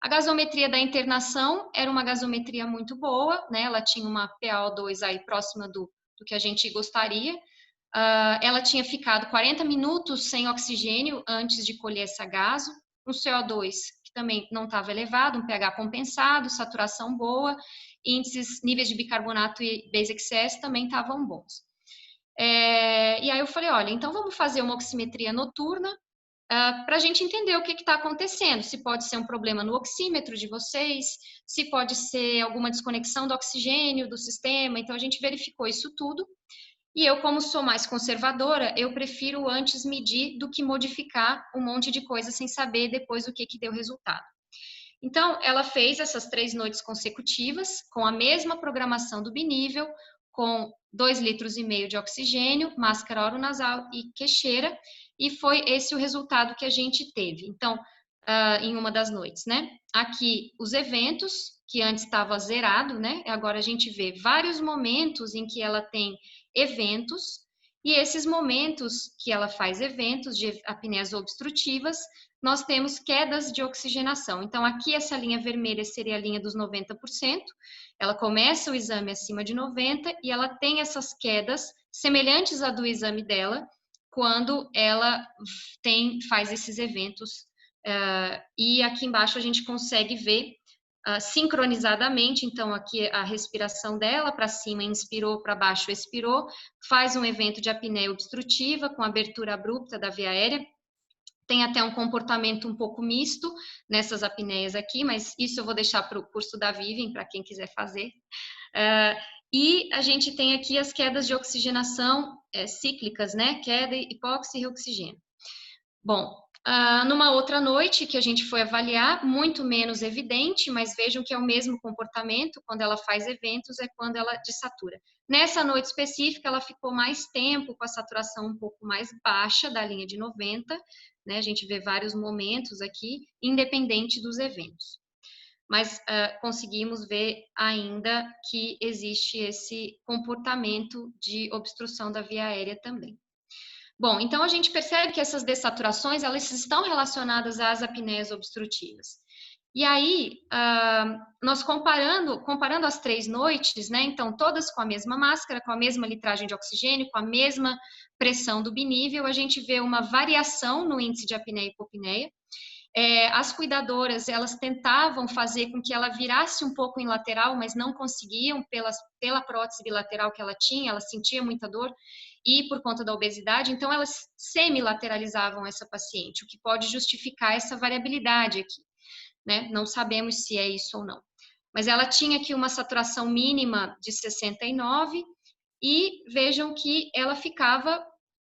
A gasometria da internação era uma gasometria muito boa, né? Ela tinha uma PaO2 aí próxima do que a gente gostaria. Ela tinha ficado 40 minutos sem oxigênio antes de colher essa gaso, um CO2 que também não estava elevado, um pH compensado, saturação boa, níveis de bicarbonato e base excess também estavam bons. E aí eu falei, olha, então vamos fazer uma oximetria noturna para a gente entender o que está acontecendo, se pode ser um problema no oxímetro de vocês, se pode ser alguma desconexão do oxigênio do sistema. Então a gente verificou isso tudo. E eu, como sou mais conservadora, eu prefiro antes medir do que modificar um monte de coisa sem saber depois o que deu resultado. Então, ela fez essas 3 noites consecutivas, com a mesma programação do binível, com 2,5 litros de oxigênio, máscara oronasal e queixeira, e foi esse o resultado que a gente teve. Então, em uma das noites, né? Aqui, os eventos, que antes estava zerado, né? Agora a gente vê vários momentos em que ela tem eventos, e esses momentos que ela faz eventos de apneias obstrutivas, nós temos quedas de oxigenação. Então, aqui essa linha vermelha seria a linha dos 90%, ela começa o exame acima de 90% e ela tem essas quedas semelhantes à do exame dela, quando ela faz esses eventos. E aqui embaixo a gente consegue ver sincronizadamente, então aqui a respiração dela, para cima inspirou, para baixo expirou, faz um evento de apneia obstrutiva com abertura abrupta da via aérea, tem até um comportamento um pouco misto nessas apneias aqui, mas isso eu vou deixar para o curso da Vivem, para quem quiser fazer. E a gente tem aqui as quedas de oxigenação cíclicas, né? Queda, hipóxia e reoxigênio. Bom, numa outra noite que a gente foi avaliar, muito menos evidente, mas vejam que é o mesmo comportamento, quando ela faz eventos, é quando ela desatura. Nessa noite específica, ela ficou mais tempo com a saturação um pouco mais baixa da linha de 90, né? A gente vê vários momentos aqui, independente dos eventos. Mas conseguimos ver ainda que existe esse comportamento de obstrução da via aérea também. Bom, então a gente percebe que essas dessaturações, elas estão relacionadas às apneias obstrutivas. E aí, nós comparando as 3 noites, né, então todas com a mesma máscara, com a mesma litragem de oxigênio, com a mesma pressão do binível, a gente vê uma variação no índice de apneia e hipopneia. As cuidadoras, elas tentavam fazer com que ela virasse um pouco em lateral, mas não conseguiam pela prótese bilateral que ela tinha, ela sentia muita dor, e por conta da obesidade, então elas semilateralizavam essa paciente, o que pode justificar essa variabilidade aqui, né? Não sabemos se é isso ou não. Mas ela tinha aqui uma saturação mínima de 69 e vejam que ela ficava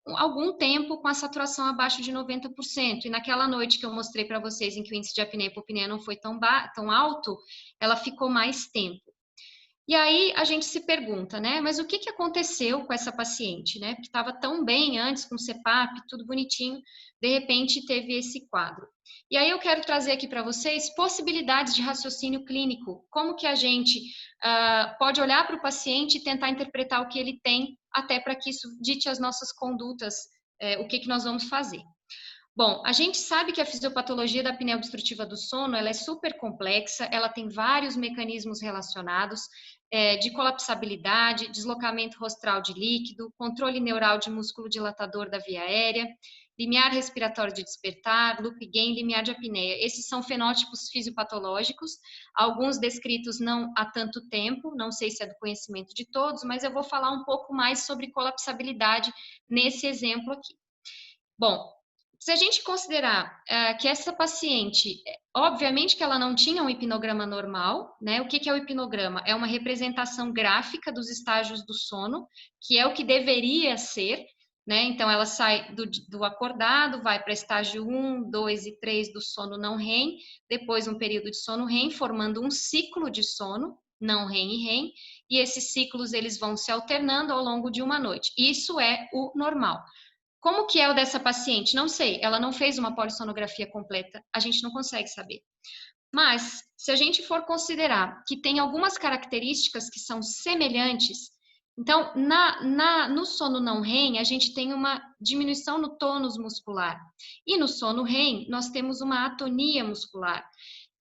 algum tempo com a saturação abaixo de 90%. E naquela noite que eu mostrei para vocês, em que o índice de apneia e hipopneia não foi tão alto, ela ficou mais tempo. E aí a gente se pergunta, né? Mas o que aconteceu com essa paciente, né? Porque estava tão bem antes, com CPAP, tudo bonitinho, de repente teve esse quadro. E aí eu quero trazer aqui para vocês possibilidades de raciocínio clínico. Como que a gente pode olhar para o paciente e tentar interpretar o que ele tem, até para que isso dite as nossas condutas, o que nós vamos fazer. Bom, a gente sabe que a fisiopatologia da apneia obstrutiva do sono, ela é super complexa, ela tem vários mecanismos relacionados, de colapsabilidade, deslocamento rostral de líquido, controle neural de músculo dilatador da via aérea, limiar respiratório de despertar, loop gain, limiar de apneia. Esses são fenótipos fisiopatológicos, alguns descritos não há tanto tempo, não sei se é do conhecimento de todos, mas eu vou falar um pouco mais sobre colapsabilidade nesse exemplo aqui. Bom, se a gente considerar que essa paciente, obviamente que ela não tinha um hipnograma normal, né? O que é o hipnograma? É uma representação gráfica dos estágios do sono, que é o que deveria ser, né? Então, ela sai do acordado, vai para estágio 1, 2 e 3 do sono não REM, depois um período de sono REM, formando um ciclo de sono, não REM e REM, e esses ciclos eles vão se alternando ao longo de uma noite. Isso é o normal. Como que é o dessa paciente? Não sei, ela não fez uma polissonografia completa, a gente não consegue saber. Mas, se a gente for considerar que tem algumas características que são semelhantes, então, no sono não REM, a gente tem uma diminuição no tônus muscular. E no sono REM, nós temos uma atonia muscular.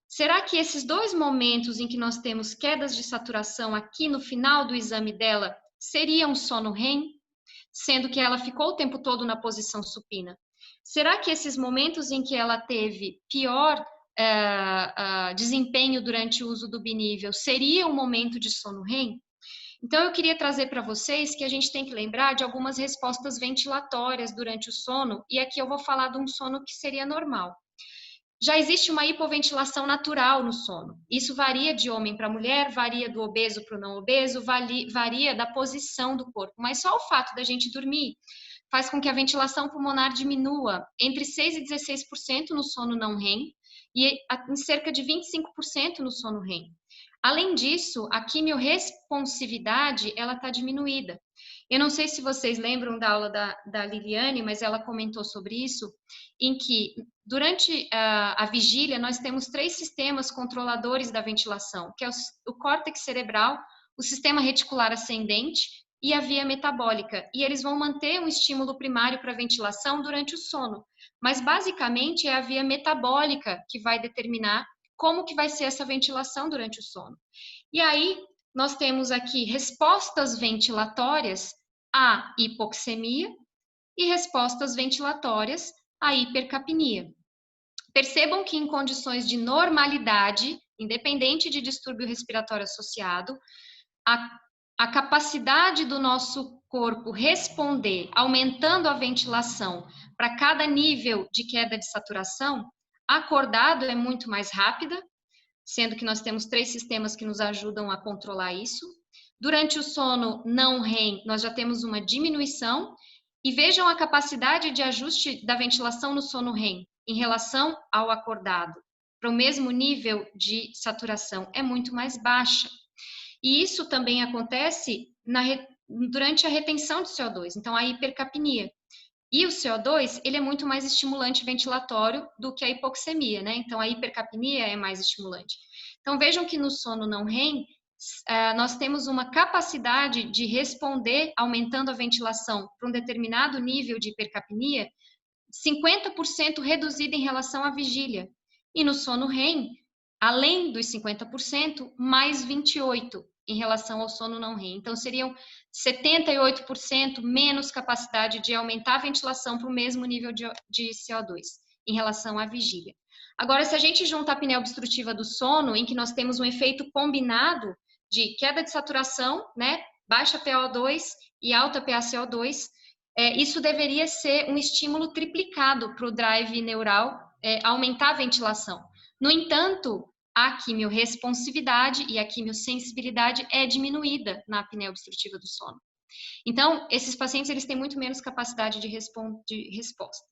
Será que esses 2 momentos em que nós temos quedas de saturação aqui no final do exame dela, seriam sono REM? Sendo que ela ficou o tempo todo na posição supina. Será que esses momentos em que ela teve pior desempenho durante o uso do binível seria um momento de sono REM? Então, eu queria trazer para vocês que a gente tem que lembrar de algumas respostas ventilatórias durante o sono, e aqui eu vou falar de um sono que seria normal. Já existe uma hipoventilação natural no sono. Isso varia de homem para mulher, varia do obeso para o não obeso, varia da posição do corpo, mas só o fato da gente dormir faz com que a ventilação pulmonar diminua entre 6% e 16% no sono não REM e em cerca de 25% no sono REM. Além disso, a quimiorresponsividade ela está diminuída. Eu não sei se vocês lembram da aula da Liliane, mas ela comentou sobre isso, em que durante a vigília nós temos 3 sistemas controladores da ventilação, que é o córtex cerebral, o sistema reticular ascendente e a via metabólica. E eles vão manter um estímulo primário para a ventilação durante o sono. Mas basicamente é a via metabólica que vai determinar como que vai ser essa ventilação durante o sono. E aí, nós temos aqui respostas ventilatórias à hipoxemia e respostas ventilatórias à hipercapnia. Percebam que em condições de normalidade, independente de distúrbio respiratório associado, a capacidade do nosso corpo responder, aumentando a ventilação para cada nível de queda de saturação, acordado é muito mais rápida, sendo que nós temos 3 sistemas que nos ajudam a controlar isso. Durante o sono não REM, nós já temos uma diminuição, e vejam a capacidade de ajuste da ventilação no sono REM em relação ao acordado, para o mesmo nível de saturação, é muito mais baixa. E isso também acontece durante a retenção de CO2, então a hipercapnia. E o CO2, ele é muito mais estimulante ventilatório do que a hipoxemia, né? Então, a hipercapnia é mais estimulante. Então, vejam que no sono não REM, nós temos uma capacidade de responder, aumentando a ventilação para um determinado nível de hipercapnia, 50% reduzida em relação à vigília. E no sono REM, além dos 50%, mais 28% em relação ao sono não REM. Então, seriam 78% menos capacidade de aumentar a ventilação para o mesmo nível de CO2 em relação à vigília. Agora, se a gente junta a apneia obstrutiva do sono, em que nós temos um efeito combinado de queda de saturação, né, baixa PaO2 e alta PaCO2, isso deveria ser um estímulo triplicado para o drive neural aumentar a ventilação. No entanto, a quimiorresponsividade e a quimiosensibilidade é diminuída na apneia obstrutiva do sono. Então, esses pacientes eles têm muito menos capacidade de resposta.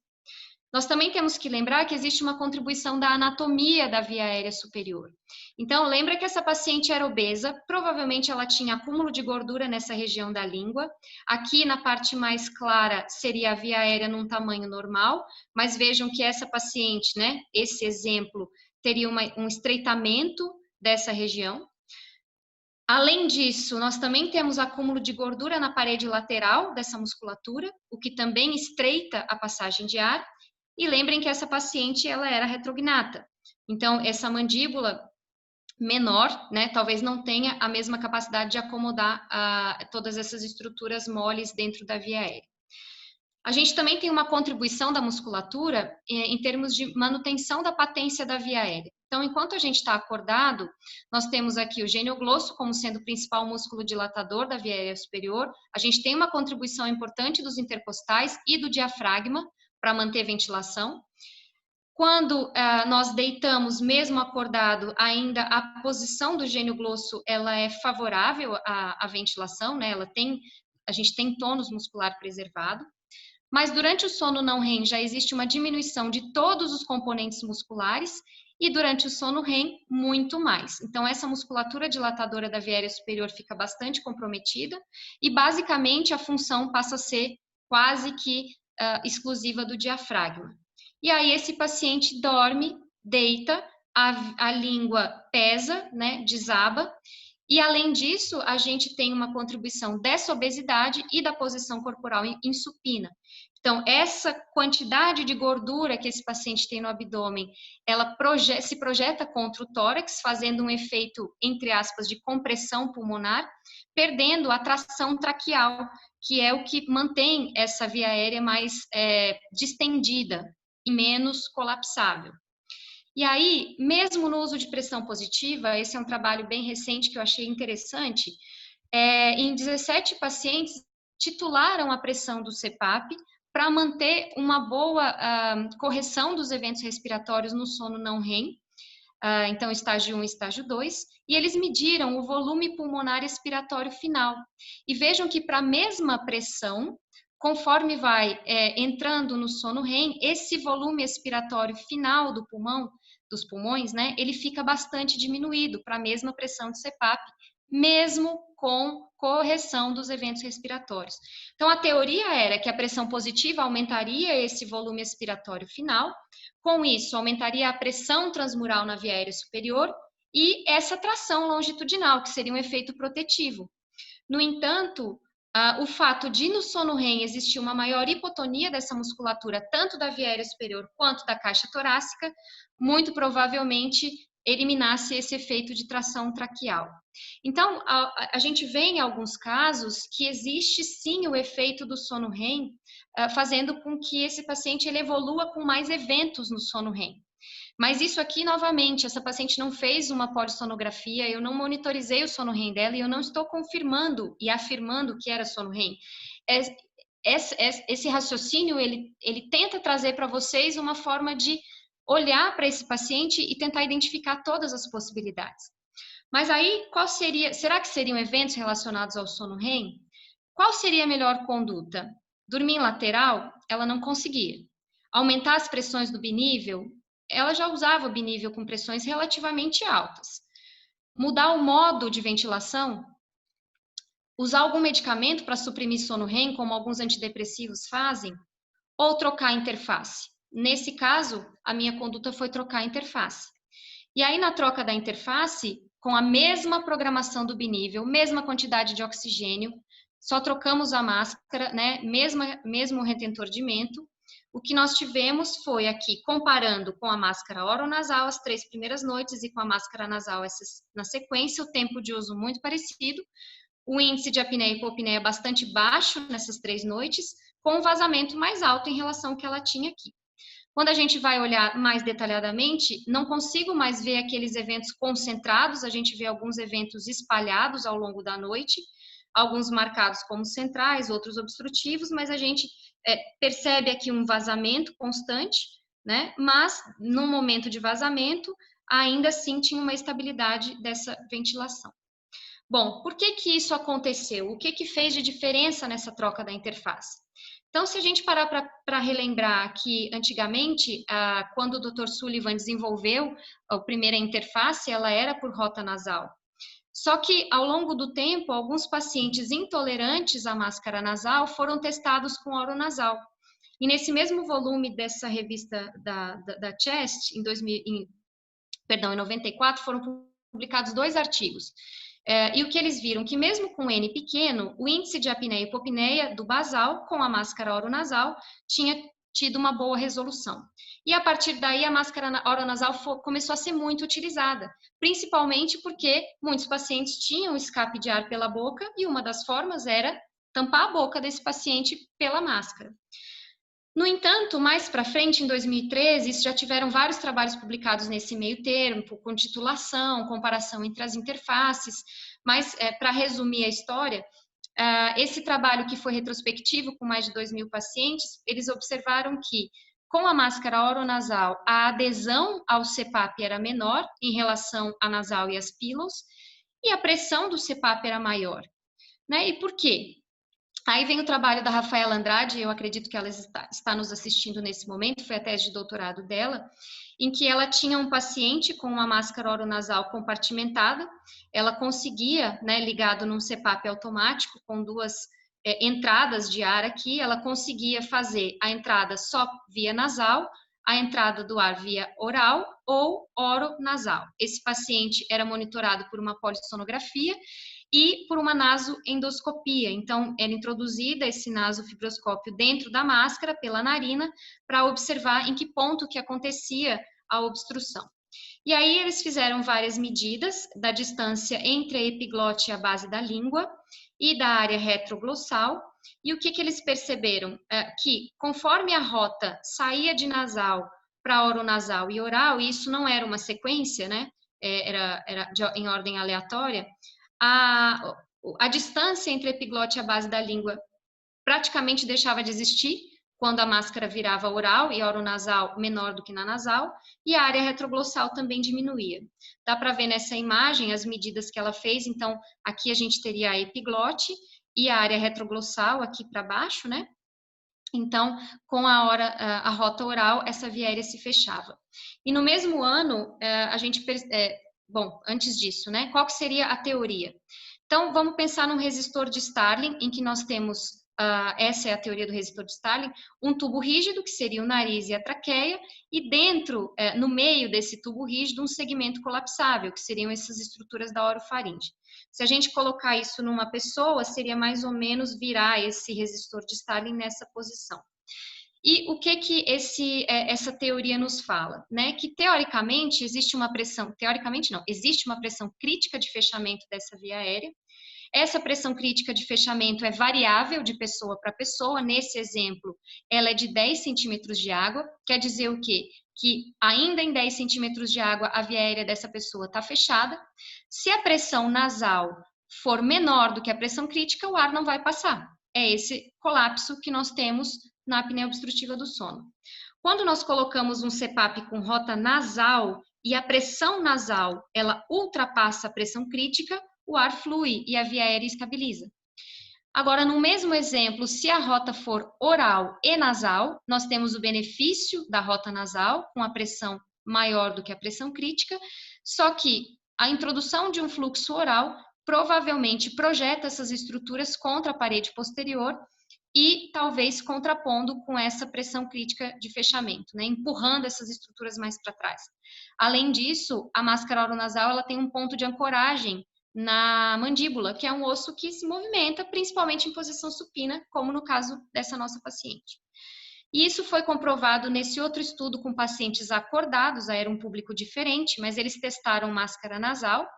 Nós também temos que lembrar que existe uma contribuição da anatomia da via aérea superior. Então, lembra que essa paciente era obesa, provavelmente ela tinha acúmulo de gordura nessa região da língua. Aqui na parte mais clara seria a via aérea num tamanho normal, mas vejam que essa paciente, né, esse exemplo, teria um estreitamento dessa região. Além disso, nós também temos acúmulo de gordura na parede lateral dessa musculatura, o que também estreita a passagem de ar. E lembrem que essa paciente ela era retrognata. Então, essa mandíbula menor, né, talvez não tenha a mesma capacidade de acomodar todas essas estruturas moles dentro da via aérea. A gente também tem uma contribuição da musculatura em termos de manutenção da patência da via aérea. Então, enquanto a gente está acordado, nós temos aqui o genioglosso como sendo o principal músculo dilatador da via aérea superior. A gente tem uma contribuição importante dos intercostais e do diafragma para manter ventilação. Quando nós deitamos, mesmo acordado, ainda a posição do genioglosso ela é favorável à ventilação, né? A gente tem tônus muscular preservado. Mas durante o sono não REM já existe uma diminuição de todos os componentes musculares e durante o sono REM muito mais. Então essa musculatura dilatadora da via aérea superior fica bastante comprometida e basicamente a função passa a ser quase que exclusiva do diafragma. E aí esse paciente dorme, deita, a língua pesa, né, desaba. E, além disso, a gente tem uma contribuição dessa obesidade e da posição corporal em supina. Então, essa quantidade de gordura que esse paciente tem no abdômen, ela se projeta contra o tórax, fazendo um efeito, entre aspas, de compressão pulmonar, perdendo a tração traqueal, que é o que mantém essa via aérea mais distendida e menos colapsável. E aí, mesmo no uso de pressão positiva, esse é um trabalho bem recente que eu achei interessante, em 17 pacientes titularam a pressão do CPAP para manter uma boa correção dos eventos respiratórios no sono não REM, então estágio 1 e estágio 2, e eles mediram o volume pulmonar expiratório final. E vejam que para a mesma pressão, conforme vai entrando no sono REM, esse volume expiratório final do pulmão, dos pulmões, né, ele fica bastante diminuído para a mesma pressão de CPAP, mesmo com correção dos eventos respiratórios. Então, a teoria era que a pressão positiva aumentaria esse volume expiratório final, com isso, aumentaria a pressão transmural na via aérea superior e essa tração longitudinal, que seria um efeito protetivo. No entanto, o fato de no sono REM existir uma maior hipotonia dessa musculatura, tanto da via aérea superior quanto da caixa torácica, muito provavelmente eliminasse esse efeito de tração traqueal. Então, a gente vê em alguns casos que existe sim o efeito do sono REM, fazendo com que esse paciente ele evolua com mais eventos no sono REM. Mas isso aqui, novamente, essa paciente não fez uma polissonografia, eu não monitorizei o sono REM dela e eu não estou confirmando e afirmando que era sono REM. Esse raciocínio, ele tenta trazer para vocês uma forma de olhar para esse paciente e tentar identificar todas as possibilidades. Mas aí, será que seriam eventos relacionados ao sono REM? Qual seria a melhor conduta? Dormir em lateral? Ela não conseguia. Aumentar as pressões do binível? Ela já usava o binível com pressões relativamente altas. Mudar o modo de ventilação? Usar algum medicamento para suprimir sono REM, como alguns antidepressivos fazem? Ou trocar a interface? Nesse caso, a minha conduta foi trocar a interface. E aí, na troca da interface, com a mesma programação do binível, mesma quantidade de oxigênio, só trocamos a máscara, né? Mesmo retentor de mento. O que nós tivemos foi aqui, comparando com a máscara oronasal as 3 primeiras noites e com a máscara nasal na sequência, o tempo de uso muito parecido, o índice de apneia e hipopneia bastante baixo nessas 3 noites, com um vazamento mais alto em relação ao que ela tinha aqui. Quando a gente vai olhar mais detalhadamente, não consigo mais ver aqueles eventos concentrados, a gente vê alguns eventos espalhados ao longo da noite, alguns marcados como centrais, outros obstrutivos, mas a gente percebe aqui um vazamento constante, né? Mas no momento de vazamento, ainda assim tinha uma estabilidade dessa ventilação. Bom, por que que isso aconteceu? O que que fez de diferença nessa troca da interface? Então, se a gente parar para relembrar que antigamente, quando o Dr. Sullivan desenvolveu a primeira interface, ela era por rota nasal. Só que, ao longo do tempo, alguns pacientes intolerantes à máscara nasal foram testados com oronasal. E nesse mesmo volume dessa revista da Chest, em 94, foram publicados 2 artigos. E o que eles viram? Que mesmo com N pequeno, o índice de apneia e hipopneia do basal com a máscara oronasal tinha tido uma boa resolução. E a partir daí a máscara oronasal começou a ser muito utilizada, principalmente porque muitos pacientes tinham escape de ar pela boca e uma das formas era tampar a boca desse paciente pela máscara. No entanto, mais para frente, em 2013, já tiveram vários trabalhos publicados nesse meio termo, com titulação, comparação entre as interfaces, mas para resumir a história, esse trabalho que foi retrospectivo com mais de 2.000 pacientes, eles observaram que com a máscara oronasal, a adesão ao CPAP era menor em relação à nasal e às pillows, e a pressão do CPAP era maior. Né? E por quê? Aí vem o trabalho da Rafaela Andrade, eu acredito que ela está nos assistindo nesse momento, foi a tese de doutorado dela, em que ela tinha um paciente com uma máscara oronasal compartimentada, ela conseguia, né, ligado num CPAP automático, com 2 entradas de ar aqui, ela conseguia fazer a entrada só via nasal, a entrada do ar via oral ou oronasal. Esse paciente era monitorado por uma polissonografia e por uma nasoendoscopia. Então, era introduzida esse nasofibroscópio dentro da máscara, pela narina, para observar em que ponto que acontecia a obstrução. E aí, eles fizeram várias medidas da distância entre a epiglote e a base da língua e da área retroglossal. E o que que eles perceberam? Que, conforme a rota saía de nasal para oronasal e oral, e isso não era uma sequência, né? Era em ordem aleatória, a distância entre a epiglote e a base da língua praticamente deixava de existir quando a máscara virava oral e a oronasal menor do que na nasal, e a área retroglossal também diminuía. Dá para ver nessa imagem as medidas que ela fez, então aqui a gente teria a epiglote e a área retroglossal aqui para baixo, né? Então, com a rota oral, essa via aérea se fechava. E no mesmo ano, a gente... bom, antes disso, né? Qual que seria a teoria? Então, vamos pensar num resistor de Starling, em que nós temos, essa é a teoria do resistor de Starling, um tubo rígido, que seria o nariz e a traqueia, e dentro, no meio desse tubo rígido, um segmento colapsável, que seriam essas estruturas da orofaringe. Se a gente colocar isso numa pessoa, seria mais ou menos virar esse resistor de Starling nessa posição. E o que essa teoria nos fala? Né? Que teoricamente existe uma pressão, teoricamente não, existe uma pressão crítica de fechamento dessa via aérea. Essa pressão crítica de fechamento é variável de pessoa para pessoa. Nesse exemplo, ela é de 10 centímetros de água. Quer dizer o quê? Que ainda em 10 centímetros de água, a via aérea dessa pessoa está fechada. Se a pressão nasal for menor do que a pressão crítica, o ar não vai passar. É esse colapso que nós temos na apneia obstrutiva do sono. Quando nós colocamos um CPAP com rota nasal e a pressão nasal ela ultrapassa a pressão crítica, o ar flui e a via aérea estabiliza. Agora, no mesmo exemplo, se a rota for oral e nasal, nós temos o benefício da rota nasal, com a pressão maior do que a pressão crítica, só que a introdução de um fluxo oral provavelmente projeta essas estruturas contra a parede posterior e talvez contrapondo com essa pressão crítica de fechamento, né, empurrando essas estruturas mais para trás. Além disso, a máscara oronasal ela tem um ponto de ancoragem na mandíbula, que é um osso que se movimenta principalmente em posição supina, como no caso dessa nossa paciente. E isso foi comprovado nesse outro estudo com pacientes acordados, aí era um público diferente, mas eles testaram máscara nasal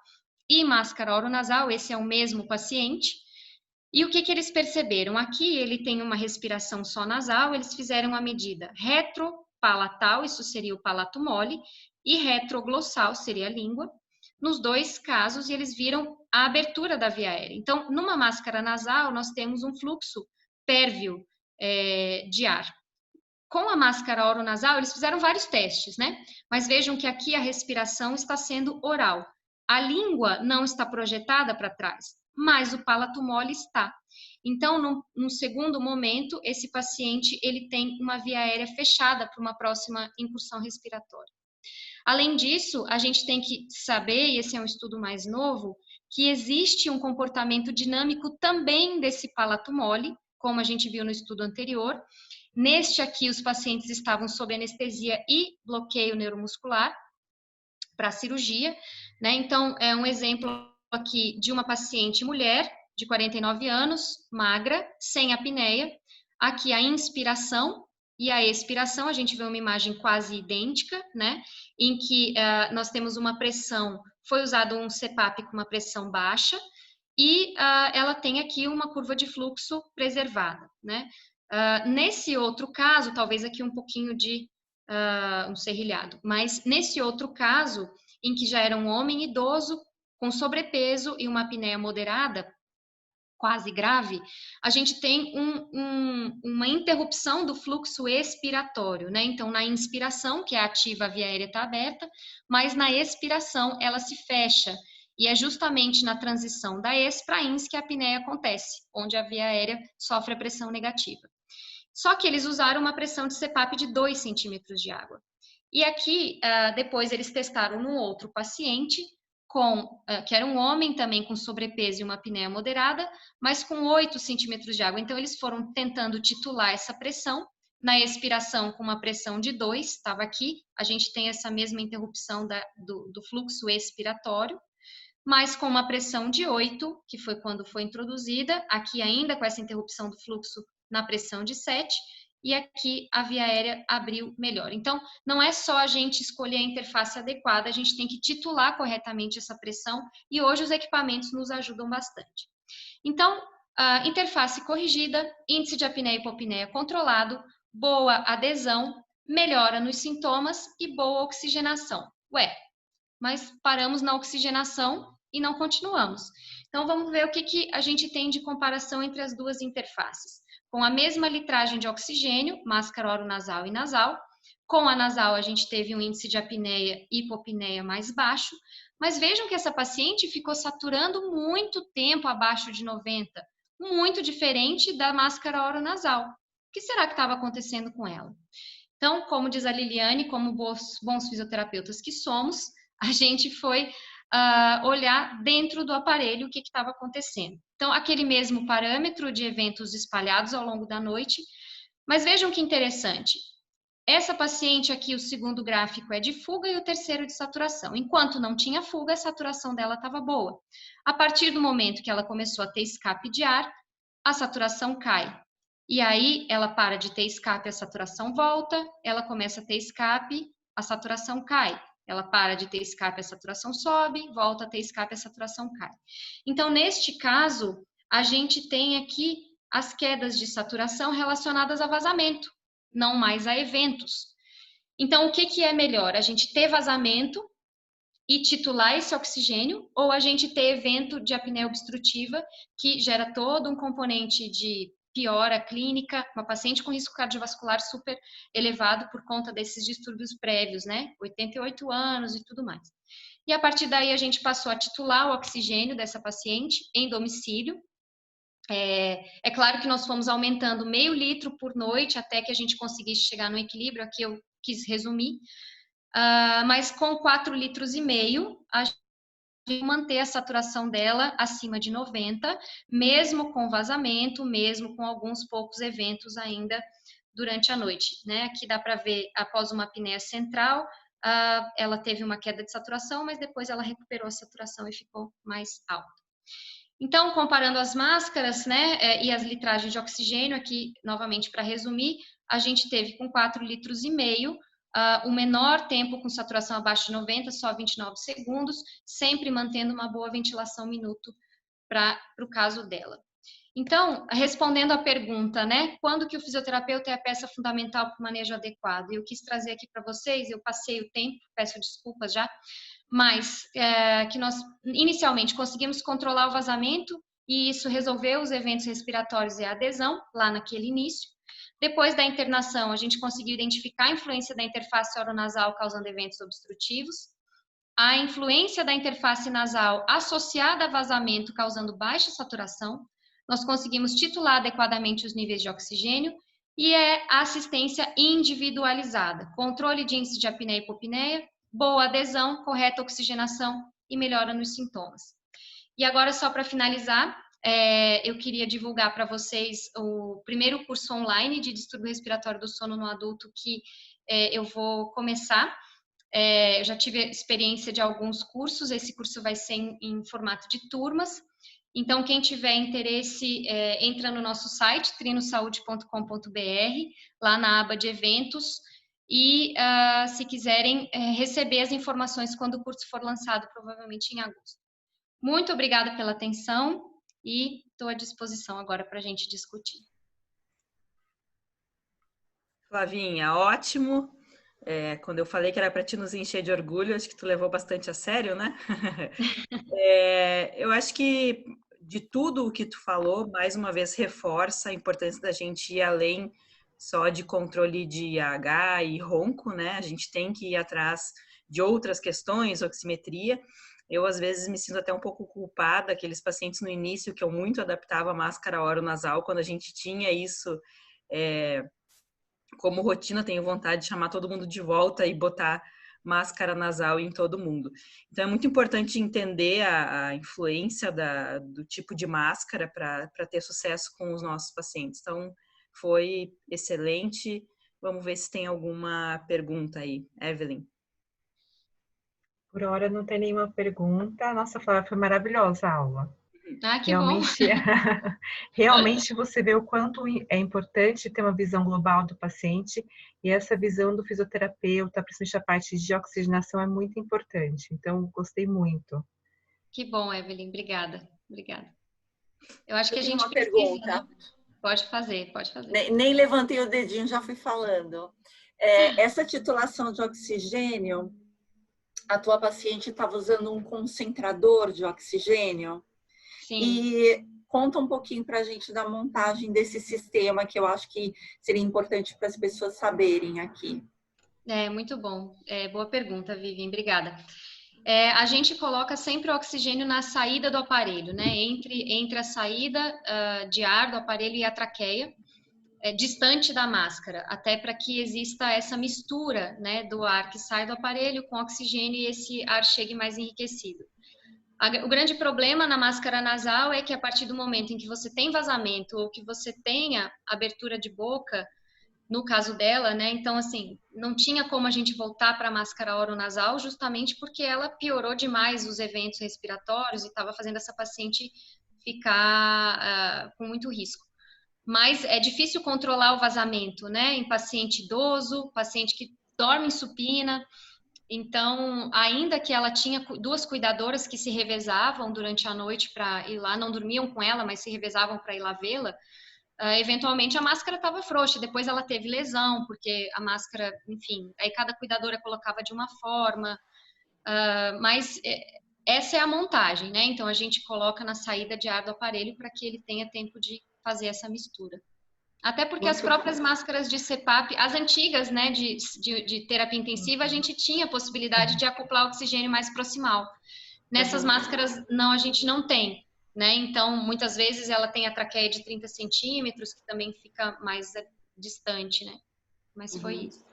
e máscara oronasal, esse é o mesmo paciente. E o que eles perceberam? Aqui ele tem uma respiração só nasal, eles fizeram a medida retropalatal, isso seria o palato mole, e retroglossal, seria a língua, nos dois casos, e eles viram a abertura da via aérea. Então, numa máscara nasal, nós temos um fluxo pérvio de ar. Com a máscara oronasal, eles fizeram vários testes, né? Mas vejam que aqui a respiração está sendo oral. A língua não está projetada para trás, mas o palato mole está. Então, num segundo momento, esse paciente ele tem uma via aérea fechada para uma próxima incursão respiratória. Além disso, a gente tem que saber, e esse é um estudo mais novo, que existe um comportamento dinâmico também desse palato mole, como a gente viu no estudo anterior. Neste aqui, os pacientes estavam sob anestesia e bloqueio neuromuscular para cirurgia, né? Então, é um exemplo aqui de uma paciente mulher de 49 anos, magra, sem apneia. Aqui a inspiração e a expiração, a gente vê uma imagem quase idêntica, né? Em que nós temos uma pressão, foi usado um CPAP com uma pressão baixa e ela tem aqui uma curva de fluxo preservada, né? Nesse outro caso, talvez aqui um pouquinho de um serrilhado, mas nesse outro caso, em que já era um homem idoso com sobrepeso e uma apneia moderada, quase grave, a gente tem uma interrupção do fluxo expiratório, né? Então, na inspiração, que é ativa, a via aérea está aberta, mas na expiração ela se fecha. E é justamente na transição da ex para ins que a apneia acontece, onde a via aérea sofre a pressão negativa. Só que eles usaram uma pressão de CPAP de 2 centímetros de água. E aqui, depois eles testaram num outro paciente, que era um homem também com sobrepeso e uma apneia moderada, mas com 8 centímetros de água. Então, eles foram tentando titular essa pressão. Na expiração, com uma pressão de 2, estava aqui, a gente tem essa mesma interrupção do fluxo expiratório, mas com uma pressão de 8, que foi quando foi introduzida, aqui ainda com essa interrupção do fluxo na pressão de 7, e aqui a via aérea abriu melhor. Então, não é só a gente escolher a interface adequada, a gente tem que titular corretamente essa pressão, e hoje os equipamentos nos ajudam bastante. Então, a interface corrigida, índice de apneia e hipopneia controlado, boa adesão, melhora nos sintomas e boa oxigenação. Ué, mas paramos na oxigenação e não continuamos. Então, vamos ver o que a gente tem de comparação entre as duas interfaces. Com a mesma litragem de oxigênio, máscara oronasal e nasal, com a nasal a gente teve um índice de apneia e hipopneia mais baixo, mas vejam que essa paciente ficou saturando muito tempo abaixo de 90, muito diferente da máscara oronasal. O que será que estava acontecendo com ela? Então, como diz a Liliane, como bons fisioterapeutas que somos, a gente foi olhar dentro do aparelho o que estava acontecendo. Então, aquele mesmo parâmetro de eventos espalhados ao longo da noite, mas vejam que interessante. Essa paciente aqui, o segundo gráfico é de fuga e o terceiro de saturação. Enquanto não tinha fuga, a saturação dela estava boa. A partir do momento que ela começou a ter escape de ar, a saturação cai. E aí, ela para de ter escape, a saturação volta, ela começa a ter escape, a saturação cai. Ela para de ter escape, a saturação sobe, volta a ter escape, a saturação cai. Então, neste caso, a gente tem aqui as quedas de saturação relacionadas a vazamento, não mais a eventos. Então, o que é melhor? A gente ter vazamento e titular esse oxigênio, ou a gente ter evento de apneia obstrutiva, que gera todo um componente de piora clínica, uma paciente com risco cardiovascular super elevado por conta desses distúrbios prévios, né? 88 anos e tudo mais. E a partir daí a gente passou a titular o oxigênio dessa paciente em domicílio. É claro que nós fomos aumentando meio litro por noite até que a gente conseguisse chegar no equilíbrio, aqui eu quis resumir, mas com 4,5 litros, a gente manter a saturação dela acima de 90, mesmo com vazamento, mesmo com alguns poucos eventos ainda durante a noite, né? Aqui dá para ver, após uma apneia central, ela teve uma queda de saturação, mas depois ela recuperou a saturação e ficou mais alta. Então, comparando as máscaras, né, e as litragens de oxigênio, aqui, novamente, para resumir, a gente teve com 4,5 litros, o menor tempo com saturação abaixo de 90, só 29 segundos, sempre mantendo uma boa ventilação minuto para o caso dela. Então, respondendo à pergunta, né, quando que o fisioterapeuta é a peça fundamental para o manejo adequado? Eu quis trazer aqui para vocês, eu passei o tempo, peço desculpas já, mas que nós inicialmente conseguimos controlar o vazamento e isso resolveu os eventos respiratórios e a adesão, lá naquele início. Depois da internação, a gente conseguiu identificar a influência da interface oronasal causando eventos obstrutivos, a influência da interface nasal associada a vazamento causando baixa saturação, nós conseguimos titular adequadamente os níveis de oxigênio e a assistência individualizada, controle de índice de apneia e hipopneia, boa adesão, correta oxigenação e melhora nos sintomas. E agora, só para finalizar, eu queria divulgar para vocês o primeiro curso online de distúrbio respiratório do sono no adulto que eu vou começar. Eu já tive a experiência de alguns cursos, esse curso vai ser em formato de turmas. Então, quem tiver interesse, entra no nosso site, trinosaude.com.br, lá na aba de eventos, e se quiserem receber as informações quando o curso for lançado, provavelmente em agosto. Muito obrigada pela atenção e estou à disposição agora para a gente discutir. Flavinha, ótimo. Quando eu falei que era para te nos encher de orgulho, acho que tu levou bastante a sério, né? Eu acho que de tudo o que tu falou, mais uma vez reforça a importância da gente ir além só de controle de AH e ronco, né? A gente tem que ir atrás de outras questões, oximetria. Eu, às vezes, me sinto até um pouco culpada, aqueles pacientes no início que eu muito adaptava a máscara oronasal, quando a gente tinha isso como rotina, tenho vontade de chamar todo mundo de volta e botar máscara nasal em todo mundo. Então, é muito importante entender a influência do tipo de máscara para ter sucesso com os nossos pacientes. Então, foi excelente. Vamos ver se tem alguma pergunta aí. Evelyn. Por hora não tem nenhuma pergunta. Nossa, Flávia, foi maravilhosa a aula. Que realmente, bom! Realmente você vê o quanto é importante ter uma visão global do paciente e essa visão do fisioterapeuta, principalmente a parte de oxigenação, é muito importante. Então, gostei muito. Que bom, Evelyn. Obrigada. Obrigada. Eu acho que a gente uma precisa... pergunta. Pode fazer, pode fazer. Nem levantei o dedinho, já fui falando. Essa titulação de oxigênio, a tua paciente estava usando um concentrador de oxigênio? Sim. E conta um pouquinho para a gente da montagem desse sistema, que eu acho que seria importante para as pessoas saberem aqui. Muito bom. Boa pergunta, Vivian. Obrigada. A gente coloca sempre o oxigênio na saída do aparelho, né? Entre a saída de ar do aparelho e a traqueia, distante da máscara, até para que exista essa mistura, né, do ar que sai do aparelho com oxigênio e esse ar chegue mais enriquecido. O grande problema na máscara nasal é que a partir do momento em que você tem vazamento ou que você tenha abertura de boca, no caso dela, né? Então, assim, não tinha como a gente voltar para a máscara oronasal justamente porque ela piorou demais os eventos respiratórios e estava fazendo essa paciente ficar com muito risco. Mas é difícil controlar o vazamento, né? Em paciente idoso, paciente que dorme em supina. Então, ainda que ela tinha 2 cuidadoras que se revezavam durante a noite para ir lá, não dormiam com ela, mas se revezavam para ir lá vê-la, eventualmente a máscara estava frouxa. Depois ela teve lesão, porque a máscara, enfim, aí cada cuidadora colocava de uma forma. Mas essa é a montagem, né? Então, a gente coloca na saída de ar do aparelho para que ele tenha tempo de fazer essa mistura. Até porque as próprias máscaras de CPAP, as antigas, né, de terapia intensiva, a gente tinha a possibilidade de acoplar oxigênio mais proximal. Nessas máscaras, não, a gente não tem, né? Então, muitas vezes ela tem a traqueia de 30 centímetros, que também fica mais distante, né? Mas foi isso.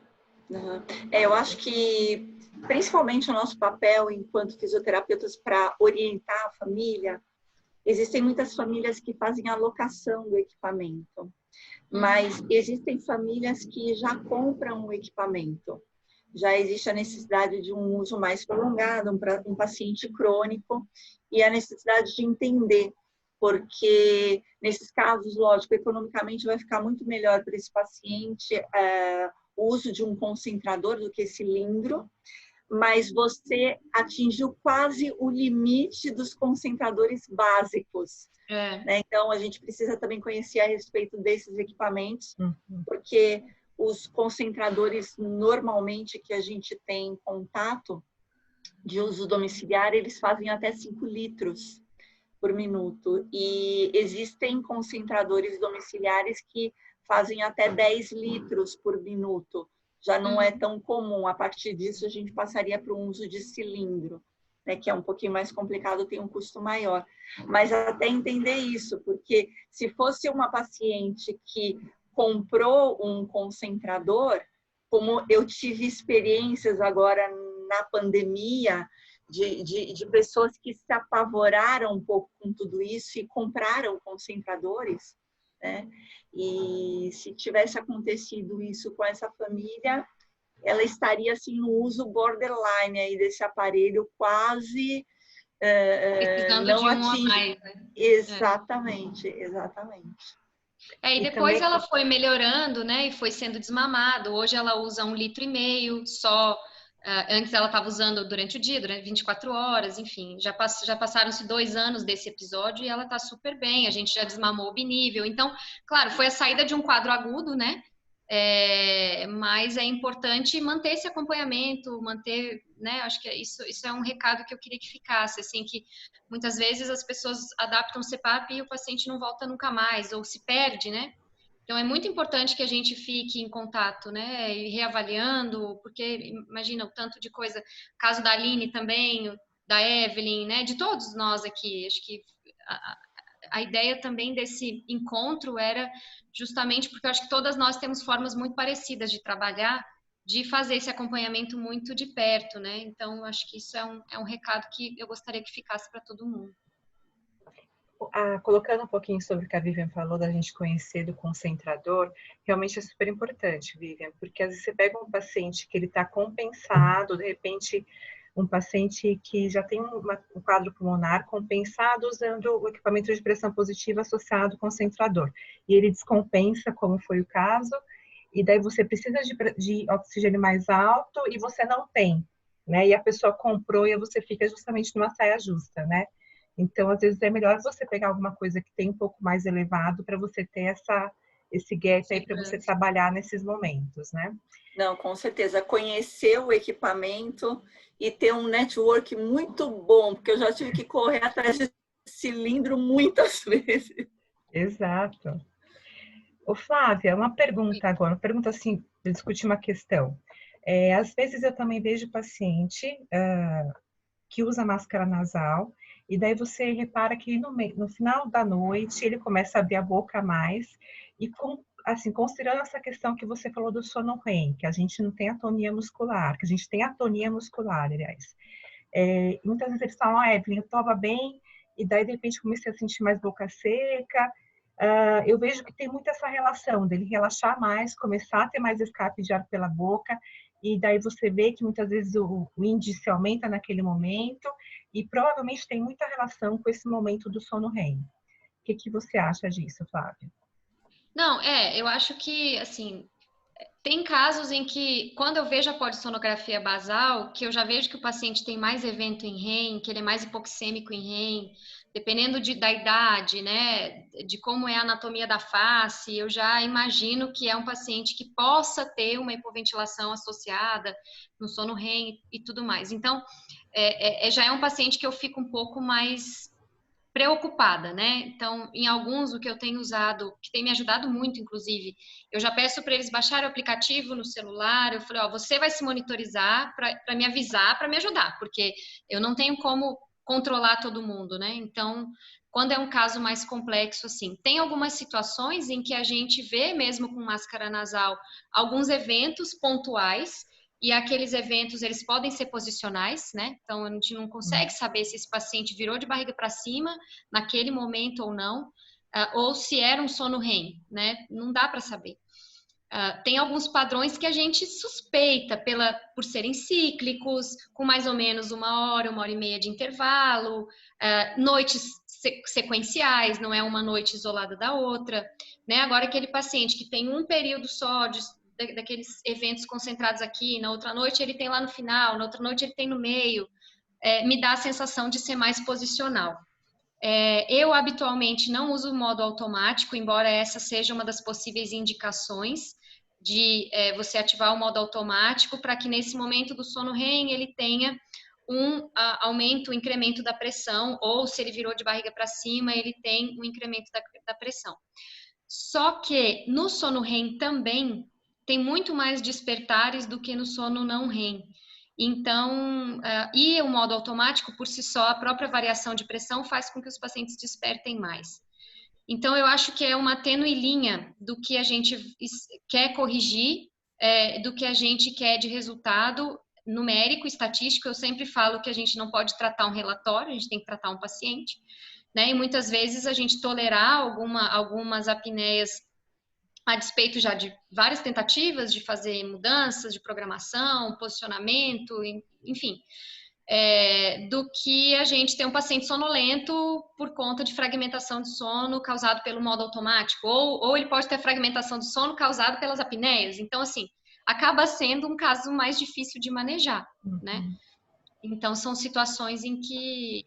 Eu acho que, principalmente o nosso papel enquanto fisioterapeutas para orientar a família, existem muitas famílias que fazem a alocação do equipamento, mas existem famílias que já compram o equipamento. Já existe a necessidade de um uso mais prolongado, um paciente crônico, e a necessidade de entender, porque nesses casos, lógico, economicamente vai ficar muito melhor para esse paciente o uso de um concentrador do que cilindro, mas você atingiu quase o limite dos concentradores básicos. Né? Então, a gente precisa também conhecer a respeito desses equipamentos, porque os concentradores, normalmente, que a gente tem contato de uso domiciliar, eles fazem até 5 litros por minuto. E existem concentradores domiciliares que fazem até 10 litros por minuto. Já não é tão comum. A partir disso, a gente passaria para o uso de cilindro, né, que é um pouquinho mais complicado, tem um custo maior. Mas até entender isso, porque se fosse uma paciente que comprou um concentrador, como eu tive experiências agora na pandemia, de pessoas que se apavoraram um pouco com tudo isso e compraram concentradores, né? E se tivesse acontecido isso com essa família, ela estaria assim no uso borderline aí desse aparelho, quase precisando não de um atinge. a mais, né? Exatamente. E depois ela foi melhorando, né? E foi sendo desmamado. Hoje ela usa 1,5 litros só. Antes ela estava usando durante o dia, durante 24 horas, enfim. Já passaram-se 2 anos desse episódio e ela está super bem. A gente já desmamou o binível. Então, claro, foi a saída de um quadro agudo, né? Mas é importante manter esse acompanhamento, manter, né? Acho que isso é um recado que eu queria que ficasse, assim, que muitas vezes as pessoas adaptam o CPAP e o paciente não volta nunca mais, ou se perde, né? Então, é muito importante que a gente fique em contato, né? E reavaliando, porque imagina o tanto de coisa, caso da Aline também, da Evelyn, né? De todos nós aqui, acho que a ideia também desse encontro era justamente porque eu acho que todas nós temos formas muito parecidas de trabalhar, de fazer esse acompanhamento muito de perto, né? Então, acho que isso é um recado que eu gostaria que ficasse para todo mundo. Colocando um pouquinho sobre o que a Vivian falou, da gente conhecer do concentrador, realmente é super importante, Vivian, porque às vezes você pega um paciente que ele está compensado, de repente um paciente que já tem um quadro pulmonar compensado usando o equipamento de pressão positiva associado ao concentrador, e ele descompensa, como foi o caso, e daí você precisa de oxigênio mais alto e você não tem, né? E a pessoa comprou e você fica justamente numa saia justa, né? Então, às vezes, é melhor você pegar alguma coisa que tem um pouco mais elevado para você ter esse gap aí para você trabalhar nesses momentos, né? Não, com certeza. Conhecer o equipamento e ter um network muito bom, porque eu já tive que correr atrás de cilindro muitas vezes. Exato. Ô, Flávia, uma pergunta agora, uma pergunta assim, para discutir uma questão. Às vezes eu também vejo paciente que usa máscara nasal, e daí você repara que no final da noite ele começa a abrir a boca mais, e assim, considerando essa questão que você falou do sono REM, que a gente não tem atonia muscular, que a gente tem atonia muscular, aliás. Muitas vezes eles falam, Evelyn, eu estava bem, e daí de repente comecei a sentir mais boca seca. Eu vejo que tem muito essa relação dele relaxar mais, começar a ter mais escape de ar pela boca, e daí você vê que muitas vezes o índice aumenta naquele momento, e provavelmente tem muita relação com esse momento do sono REM. O que você acha disso, Flávia? Não, eu acho que, assim, tem casos em que, quando eu vejo a polissonografia basal, que eu já vejo que o paciente tem mais evento em REM, que ele é mais hipoxêmico em REM, dependendo da idade, né, de como é a anatomia da face, eu já imagino que é um paciente que possa ter uma hipoventilação associada no sono REM e tudo mais. Então, já é um paciente que eu fico um pouco mais preocupada, né? Então, em alguns, o que eu tenho usado, que tem me ajudado muito, inclusive, eu já peço para eles baixarem o aplicativo no celular, eu falei, você vai se monitorizar para me avisar, para me ajudar, porque eu não tenho como controlar todo mundo, né? Então, quando é um caso mais complexo, assim, tem algumas situações em que a gente vê, mesmo com máscara nasal, alguns eventos pontuais, e aqueles eventos, eles podem ser posicionais, né? Então, a gente não consegue saber se esse paciente virou de barriga para cima naquele momento ou não, ou se era um sono REM, né? Não dá para saber. Tem alguns padrões que a gente suspeita por serem cíclicos, com mais ou menos 1 hora e meia de intervalo, noites sequenciais, não é uma noite isolada da outra, né? Agora, aquele paciente que tem um período só daqueles eventos concentrados aqui, na outra noite ele tem lá no final, na outra noite ele tem no meio, me dá a sensação de ser mais posicional. Eu habitualmente não uso o modo automático, embora essa seja uma das possíveis indicações de você ativar o modo automático para que nesse momento do sono REM ele tenha um aumento, um incremento da pressão, ou se ele virou de barriga para cima, ele tem um incremento da pressão. Só que no sono REM também tem muito mais despertares do que no sono não REM. Então, e o modo automático, por si só, a própria variação de pressão faz com que os pacientes despertem mais. Então, eu acho que é uma tênue linha do que a gente quer corrigir, do que a gente quer de resultado numérico, estatístico. Eu sempre falo que a gente não pode tratar um relatório, a gente tem que tratar um paciente, né? E muitas vezes a gente tolerar algumas apneias a despeito já de várias tentativas de fazer mudanças de programação, posicionamento, enfim, do que a gente ter um paciente sonolento por conta de fragmentação de sono causado pelo modo automático, ou ele pode ter fragmentação de sono causada pelas apneias. Então, assim, acaba sendo um caso mais difícil de manejar, né? Então, são situações em que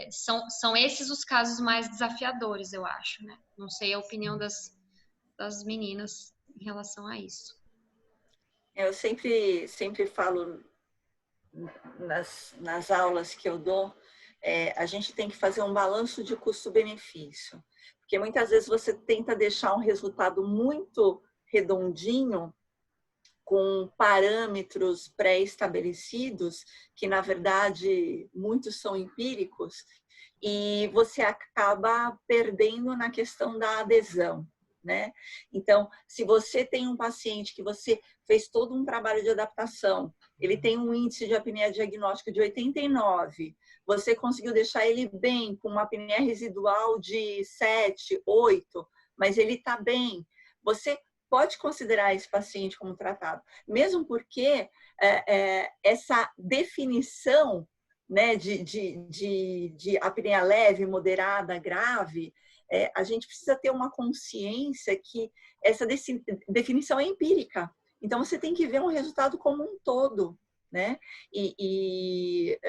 são esses os casos mais desafiadores, eu acho, né? Não sei a opinião das meninas em relação a isso. Eu sempre falo nas aulas que eu dou, a gente tem que fazer um balanço de custo-benefício, porque muitas vezes você tenta deixar um resultado muito redondinho, com parâmetros pré-estabelecidos, que na verdade muitos são empíricos, e você acaba perdendo na questão da adesão, né? Então, se você tem um paciente que você fez todo um trabalho de adaptação, ele tem um índice de apneia diagnóstico de 89, você conseguiu deixar ele bem, com uma apneia residual de 7, 8, mas ele está bem, você pode considerar esse paciente como tratado, mesmo porque essa definição, né, de apneia leve, moderada, grave, a gente precisa ter uma consciência que essa definição é empírica. Então, você tem que ver um resultado como um todo, né? E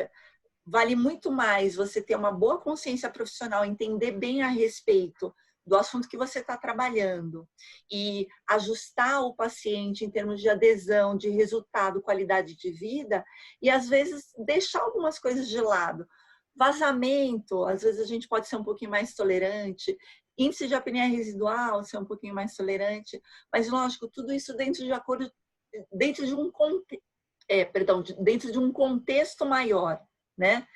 vale muito mais você ter uma boa consciência profissional, entender bem a respeito do assunto que você está trabalhando e ajustar o paciente em termos de adesão, de resultado, qualidade de vida, e às vezes deixar algumas coisas de lado. Vazamento, às vezes a gente pode ser um pouquinho mais tolerante, índice de apneia residual, ser um pouquinho mais tolerante, mas lógico, tudo isso dentro de acordo, dentro de um dentro de um contexto maior, né?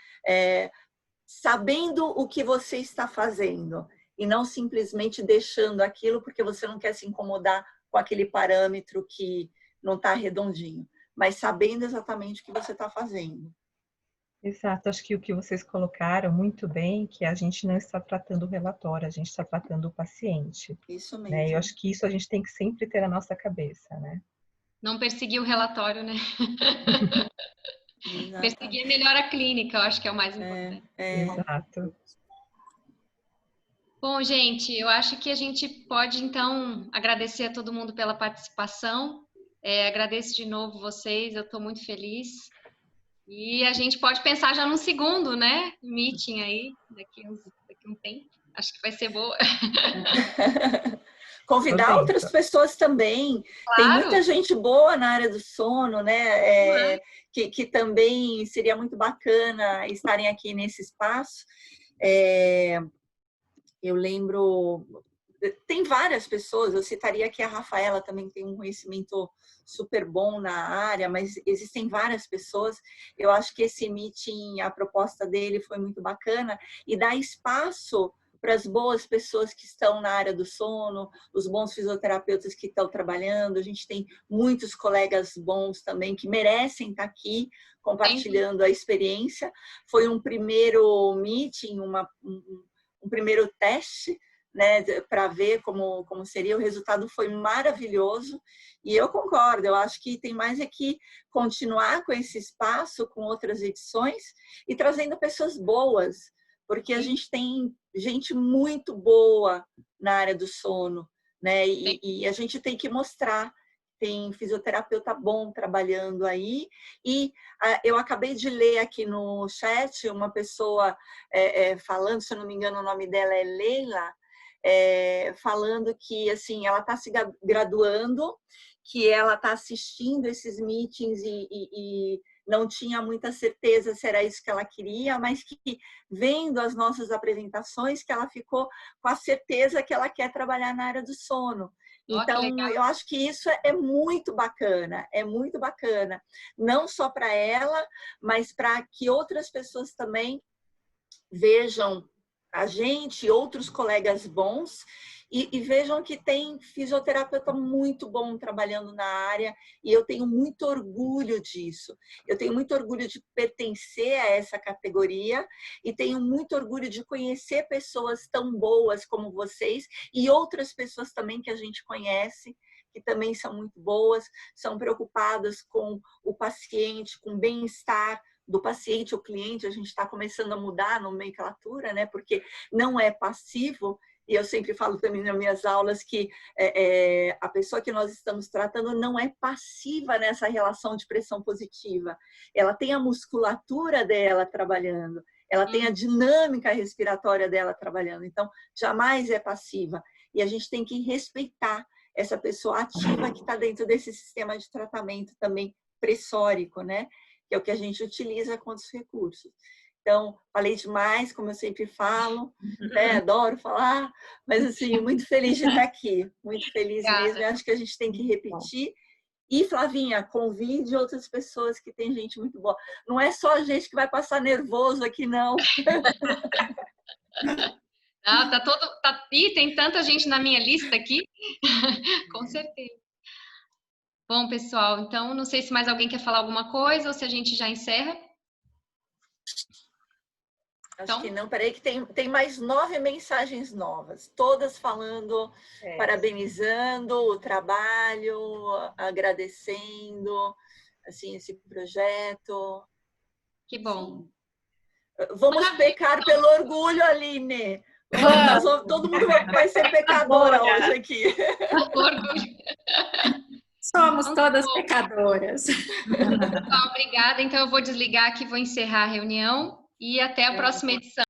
Sabendo o que você está fazendo e não simplesmente deixando aquilo porque você não quer se incomodar com aquele parâmetro que não está redondinho, mas sabendo exatamente o que você está fazendo. Exato, acho que o que vocês colocaram muito bem, que a gente não está tratando o relatório, a gente está tratando o paciente. Isso Né? mesmo. Eu acho que isso a gente tem que sempre ter na nossa cabeça, né? Não perseguir o relatório, né? Perseguir melhor a clínica, eu acho que é o mais importante. Exato. Bom, gente, eu acho que a gente pode, então, agradecer a todo mundo pela participação. Agradeço de novo vocês, eu estou muito feliz. E a gente pode pensar já num segundo, né? Meeting aí, daqui um tempo. Acho que vai ser boa. Convidar outras pessoas também. Claro. Tem muita gente boa na área do sono, né? Que também seria muito bacana estarem aqui nesse espaço. Eu lembro, tem várias pessoas, eu citaria aqui a Rafaela, também tem um conhecimento super bom na área, mas existem várias pessoas. Eu acho que esse meeting, a proposta dele foi muito bacana e dá espaço para as boas pessoas que estão na área do sono, os bons fisioterapeutas que estão trabalhando. A gente tem muitos colegas bons também que merecem estar aqui compartilhando a experiência. Foi um primeiro meeting, um primeiro teste, né, para ver como seria. O resultado foi maravilhoso e eu concordo, eu acho que tem mais é que continuar com esse espaço, com outras edições e trazendo pessoas boas, porque a gente tem gente muito boa na área do sono, né, e a gente tem que mostrar. Tem fisioterapeuta bom trabalhando aí. E eu acabei de ler aqui no chat uma pessoa falando, se eu não me engano, o nome dela é Leila, falando que assim, ela está se graduando, que ela está assistindo esses meetings e não tinha muita certeza se era isso que ela queria, mas que vendo as nossas apresentações, que ela ficou com a certeza que ela quer trabalhar na área do sono. Então, eu acho que isso é muito bacana, não só para ela, mas para que outras pessoas também vejam a gente, outros colegas bons, e vejam que tem fisioterapeuta muito bom trabalhando na área, e eu tenho muito orgulho disso. Eu tenho muito orgulho de pertencer a essa categoria e tenho muito orgulho de conhecer pessoas tão boas como vocês e outras pessoas também que a gente conhece, que também são muito boas, são preocupadas com o paciente, com o bem-estar do paciente ou cliente. A gente está começando a mudar no nomenclatura, né? Porque não é passivo. E eu sempre falo também nas minhas aulas que a pessoa que nós estamos tratando não é passiva nessa relação de pressão positiva. Ela tem a musculatura dela trabalhando, ela tem a dinâmica respiratória dela trabalhando. Então, jamais é passiva. E a gente tem que respeitar essa pessoa ativa que está dentro desse sistema de tratamento também pressórico, né? Que é o que a gente utiliza com os recursos. Então, falei demais, como eu sempre falo, né? Adoro falar, mas assim, muito feliz de estar aqui, muito feliz mesmo. Eu acho que a gente tem que repetir. E, Flavinha, convide outras pessoas, que tem gente muito boa. Não é só a gente que vai passar nervoso aqui, não. Ih, tem tanta gente na minha lista aqui. Com certeza. Bom, pessoal, então, não sei se mais alguém quer falar alguma coisa ou se a gente já encerra. Acho que não, peraí que tem mais 9 mensagens novas, todas falando, parabenizando o trabalho, agradecendo assim, esse projeto. Que bom. Sim. Vamos pecar pelo orgulho, Aline. Todo mundo vai ser pecadora hoje aqui. Orgulho. Somos todas pecadoras. Obrigada. Então, eu vou desligar aqui, vou encerrar a reunião e até a próxima edição.